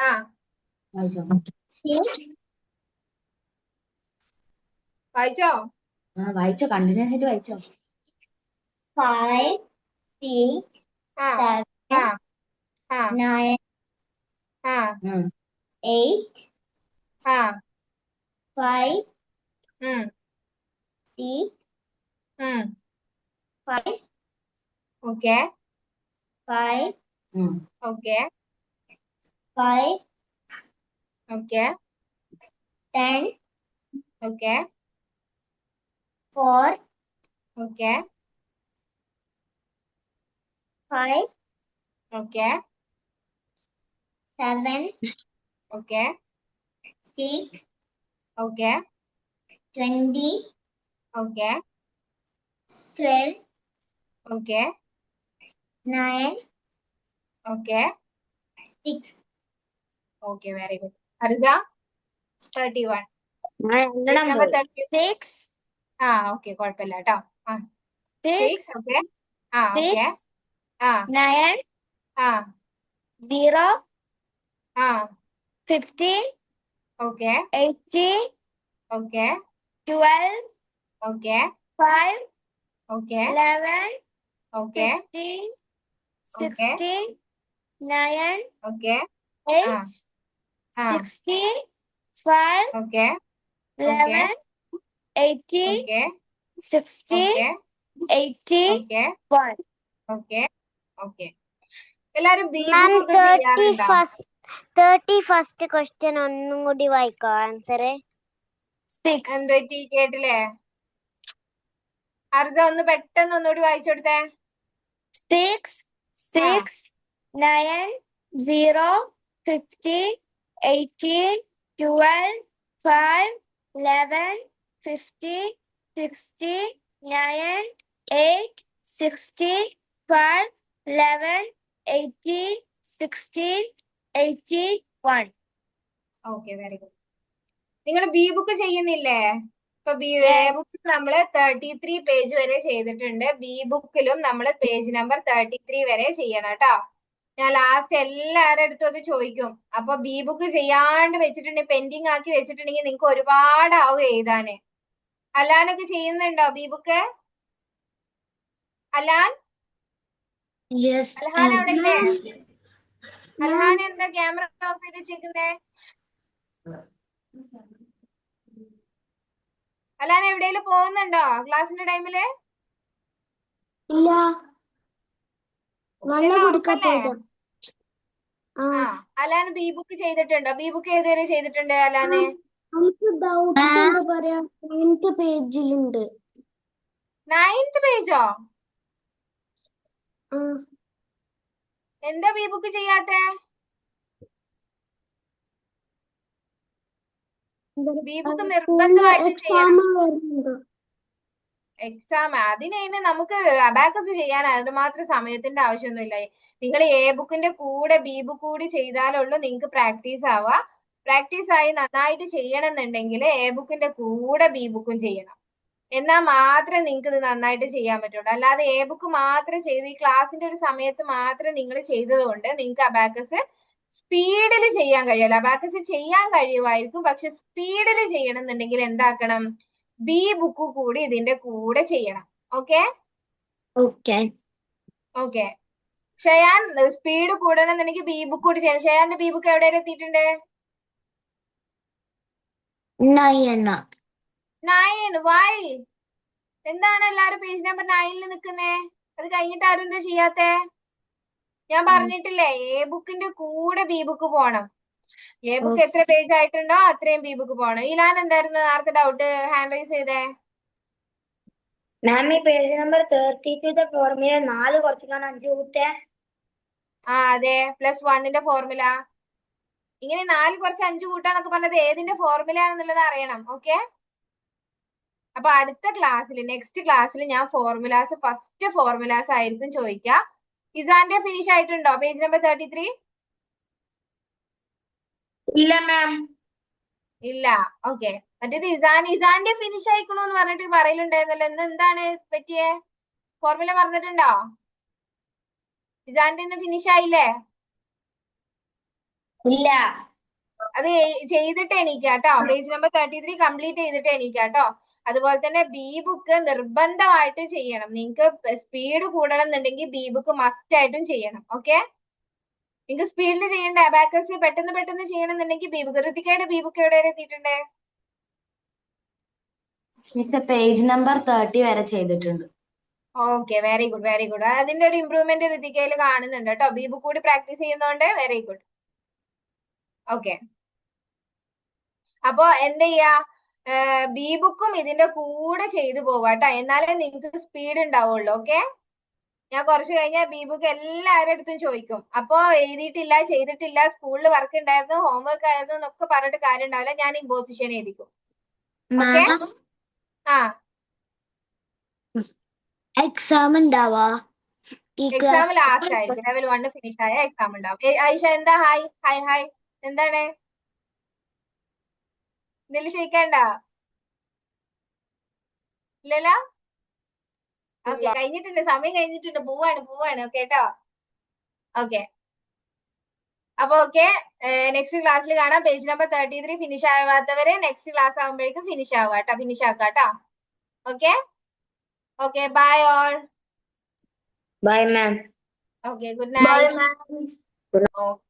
Speaker 1: വായിച്ചോ?
Speaker 3: വായിച്ചോ, കണ്ടിന്യൂസ് ആയിട്ട് വായിച്ചോ.
Speaker 7: 5 6 7 9 8 5 6 5
Speaker 1: okay.
Speaker 7: 5
Speaker 1: okay.
Speaker 7: 5
Speaker 1: okay.
Speaker 7: 10
Speaker 1: okay.
Speaker 7: 4
Speaker 1: okay.
Speaker 7: 5
Speaker 1: okay.
Speaker 7: 7
Speaker 1: okay.
Speaker 7: 6
Speaker 1: okay.
Speaker 7: 20
Speaker 1: okay.
Speaker 7: 12
Speaker 1: okay.
Speaker 7: 9
Speaker 1: okay.
Speaker 7: 6.
Speaker 1: Okay, very good. Harsa 31. Number 30.
Speaker 2: 6
Speaker 1: okay, കുഴപ്പമില്ല കേട്ടോ.
Speaker 2: 6
Speaker 1: okay. Okay.
Speaker 2: 9 0 15
Speaker 1: okay.
Speaker 2: 18
Speaker 1: okay.
Speaker 2: 12
Speaker 1: okay.
Speaker 2: 5
Speaker 1: okay.
Speaker 2: 11
Speaker 1: okay.
Speaker 2: 15
Speaker 1: okay.
Speaker 2: 16 9
Speaker 1: okay.
Speaker 2: 8 16 12
Speaker 1: okay.
Speaker 2: 11 18
Speaker 1: okay.
Speaker 2: 16
Speaker 1: okay.
Speaker 2: 18
Speaker 1: okay.
Speaker 2: 1.
Speaker 1: Okay. Okay. എല്ലാരും ബി
Speaker 2: മാം
Speaker 1: ബുക്ക് ഒക്കെ ചെയ്യാറുണ്ടോ?
Speaker 2: 31st ക്വസ്റ്റ്യൻ ഒന്നും കൂടി വായിക്കോ ആൻസർ. 6
Speaker 1: എന്തോ കേട്ടില്ലേ? ഹർസ ഒന്ന് പെട്ടെന്ന് ഒന്നുകൂടി വായിച്ചു കൊടുത്തേ.
Speaker 2: 6 6 9 0 15 18 12 5 11 15 16 9 8 16 12 11 18 16 18 1.
Speaker 1: Okay, very good. നിങ്ങൾ ബി ബുക്ക് ചെയ്യുന്നില്ലേ? ഇപ്പൊ ബുക്ക് നമ്മള് 33 പേജ് വരെ ചെയ്തിട്ടുണ്ട്. ബി ബുക്കിലും നമ്മൾ പേജ് നമ്പർ 33 വരെ ചെയ്യണം കേട്ടോ. ഞാൻ ലാസ്റ്റ് എല്ലാവരുടെ അടുത്തും അത് ചോദിക്കും. അപ്പൊ ബി ബുക്ക് ചെയ്യാണ്ട് വെച്ചിട്ടുണ്ടെങ്കിൽ, പെൻഡിങ് ആക്കി വെച്ചിട്ടുണ്ടെങ്കിൽ നിങ്ങൾക്ക് ഒരുപാട് ആവും എഴുതാന്. അലാനൊക്കെ ചെയ്യുന്നുണ്ടോ ബി ബുക്ക്? അലാൻ
Speaker 6: Yes.
Speaker 1: അൽഹാൻ അവിടെ ഇല്ലേ? അൽഹാൻ എന്താ ക്യാമറ ഓഫ് ചെയ്ത് വെച്ചേക്കുന്നേ? അൽഹാൻ എവിടെയെങ്കിലും പോകുന്നുണ്ടോ ക്ലാസ്സിന്റെ ടൈമില്?
Speaker 7: ഇല്ല.
Speaker 1: എല്ലാം
Speaker 7: വെള്ളം കുടിക്കാൻ
Speaker 1: ഉറപ്പല്ലേ?
Speaker 7: പോയതാ. ആ.
Speaker 1: അലാൻ ബി ബുക്ക് ചെയ്തിട്ടുണ്ടോ? ബി ബുക്ക് ഏതുവരെ ചെയ്തിട്ടുണ്ട് അലാന്?
Speaker 7: നമുക്ക് ഡൗട്ട് എന്താ പറയാ 9th പേജിലുണ്ട്.
Speaker 1: 9th പേജോ?
Speaker 7: ആ.
Speaker 1: എന്താ ബി ബുക്ക് ചെയ്യാത്തെ? ബി ബുക്ക് നിർബന്ധമായിട്ട് ചെയ്യണം.
Speaker 7: എക്സാം വരുന്നുണ്ടോ?
Speaker 1: എക്സാം അതിന് നമുക്ക് അബാക്കസ് ചെയ്യാൻ അതിന് മാത്രം സമയത്തിന്റെ ആവശ്യമൊന്നുമില്ല. നിങ്ങൾ എ ബുക്കിന്റെ കൂടെ ബി ബുക്ക് കൂടി ചെയ്താലുള്ളൂ നിങ്ങൾക്ക് പ്രാക്ടീസ് ആവുക. പ്രാക്ടീസ് ആയി നന്നായിട്ട് ചെയ്യണമെന്നുണ്ടെങ്കിൽ എ ബുക്കിന്റെ കൂടെ ബി ബുക്കും ചെയ്യണം. എന്നാൽ മാത്രമേ നിങ്ങൾക്ക് ഇത് നന്നായിട്ട് ചെയ്യാൻ പറ്റുള്ളൂ. അല്ലാതെ എ ബുക്ക് മാത്രം ചെയ്ത് ഈ ക്ലാസ്സിന്റെ ഒരു സമയത്ത് മാത്രം നിങ്ങൾ ചെയ്തത് കൊണ്ട് നിങ്ങൾക്ക് അബാക്കസ് സ്പീഡിൽ ചെയ്യാൻ കഴിയില്ല. അബാക്കസ് ചെയ്യാൻ കഴിയുമായിരിക്കും, പക്ഷെ സ്പീഡിൽ ചെയ്യണം എന്നുണ്ടെങ്കിൽ എന്താക്കണം? ബി ബുക്ക് കൂടി ഇതിന്റെ കൂടെ ചെയ്യണം. Okay okay. ഷയാൻ സ്പീഡ് കൂടണം എന്നുണ്ടെങ്കിൽ ബി ബുക്ക് കൂടി ചെയ്യണം. ഷയാന്റെ ബി ബുക്ക് എവിടെ എത്തിയിട്ടുണ്ട്? 9. വൈ? എന്താണ് എല്ലാരും പേജ് നമ്പർ 9ൽ നിൽക്കുന്നേ? അത് കഴിഞ്ഞിട്ട് ആരും എന്താ ചെയ്യാത്തെ? ഞാൻ പറഞ്ഞിട്ടില്ലേ എ ബുക്കിന്റെ കൂടെ ബി ബുക്ക് പോണം. എ ബുക്ക് എത്ര പേജ് ആയിട്ടുണ്ടോ അത്രയും ബി ബുക്ക് പോണം. ഇലാൻ എന്തായിരുന്നു നേരത്തെ ഡൗട്ട് ഹാൻഡ് റൈസ് ചെയ്തേ?
Speaker 6: മാം ഈ പേജ് നമ്പർ 32 ഫോർമുല 4 കുറച്ചിട്ടാണ് 5 കൂട്ടേ.
Speaker 1: അതെ, +1ന്റെ ഫോർമുല. ഇങ്ങനെ 4 കുറച്ച് 5 കൂട്ടാന്നൊക്കെ പറഞ്ഞത് ഏതിന്റെ ഫോർമുല ആണെന്നുള്ളത് അറിയണം. ഓക്കെ, അപ്പൊ അടുത്ത ക്ലാസ്സിൽ നെക്സ്റ്റ് ക്ലാസ്സിൽ ഞാൻ ഫസ്റ്റ് ഫോർമുലാസ് ആയിരിക്കും ചോദിക്കുക. ഇസാന്റെ ഫിനിഷ് ആയിട്ടുണ്ടോ പേജ് നമ്പർ 33?
Speaker 6: ഇല്ല മാം.
Speaker 1: ഇല്ല. ഓക്കെ, മറ്റേത് ഇസാന്റെ ഫിനിഷ് ആയിക്കണോ എന്ന് പറഞ്ഞിട്ട് പറയലുണ്ടായിരുന്നല്ലോ. എന്താണ് പറ്റിയേ? ഫോർമുല മറന്നിട്ടുണ്ടോ? ഇസാന്റെ ഇന്ന് ഫിനിഷ് ആയില്ലേ?
Speaker 6: ഇല്ല.
Speaker 1: അത് ചെയ്തിട്ട് എണീക്കാട്ടോ. പേജ് നമ്പർ 33 കംപ്ലീറ്റ് ചെയ്തിട്ട് എണീക്കാട്ടോ. അതുപോലെ തന്നെ ബി ബുക്ക് നിർബന്ധമായിട്ട് ചെയ്യണം. നിങ്ങൾക്ക് സ്പീഡ് കൂടണം എന്നുണ്ടെങ്കിൽ ബി ബുക്ക് മസ്റ്റ് ആയിട്ടും ചെയ്യണം. ഓക്കെ, നിങ്ങൾക്ക് സ്പീഡിൽ ചെയ്യണ്ട അബാക്കസ് പെട്ടെന്ന് ചെയ്യണം എന്നുണ്ടെങ്കിൽ ബി ബുക്ക്. ഋതികയുടെ ബി ബുക്ക് എവിടെ വരെ എത്തിയിട്ടുണ്ട്?
Speaker 3: മിസ് പേജ് നമ്പർ 30 വരെ ചെയ്തിട്ടുണ്ട്.
Speaker 1: Okay, very good very good. അതിന്റെ ഒരു ഇമ്പ്രൂവ്മെന്റ് ഋതികയിൽ കാണുന്നുണ്ട് കേട്ടോ. ബി ബുക്ക് കൂടി പ്രാക്ടീസ് ചെയ്യുന്നോണ്ട് വെരി ഗുഡ്. ഓക്കെ, അപ്പൊ എന്ത് ചെയ്യാ? ബി ബുക്കും ഇതിന്റെ കൂടെ ചെയ്തു പോവാട്ടോ, എന്നാലേ നിങ്ങൾക്ക് സ്പീഡ് ഉണ്ടാവുള്ളൂ. ഓക്കെ, ഞാൻ കുറച്ച് കഴിഞ്ഞാൽ ബി ബുക്ക് എല്ലാവരുടെ അടുത്തും ചോദിക്കും. അപ്പൊ എഴുതിയിട്ടില്ല, ചെയ്തിട്ടില്ല, സ്കൂളിൽ വർക്ക് ഉണ്ടായിരുന്നു, ഹോംവർക്ക് ആയിരുന്നു എന്നൊക്കെ പറഞ്ഞിട്ട് കാര്യം ഉണ്ടാവില്ല. ഞാൻ ഇമ്പോസിഷൻ എഴുതിക്കും. ഓക്കെ,
Speaker 7: എക്സാം ഉണ്ടാവാ?
Speaker 1: എക്സാം ലാസ്റ്റ് ആയിരിക്കും. ലെവൽ 1 ഫിനിഷ് ആയ എക്സാം ഉണ്ടാവും. ആയിഷ എന്താ ഹായ് ഹായ് ഹായ് എന്താണ്? എന്തെങ്കിലും ചോദിക്കണ്ട? ഇല്ലല്ലോ. ഓക്കെ, കഴിഞ്ഞിട്ടുണ്ട്, സമയം കഴിഞ്ഞിട്ടുണ്ട്. പോവാണ്. ഓക്കെ കേട്ടോ. ഓക്കെ, അപ്പൊ ഓക്കെ, നെക്സ്റ്റ് ക്ലാസ്സിൽ കാണാം. പേജ് നമ്പർ 33 ഫിനിഷ് ആവാത്തവരെ നെക്സ്റ്റ് ക്ലാസ് ആകുമ്പോഴേക്കും ഫിനിഷ് ആവാട്ടോ, ഫിനിഷ് ആക്കാട്ടോ. Okay, bye all.
Speaker 6: Bye ma'am.
Speaker 1: Okay, good night. Okay.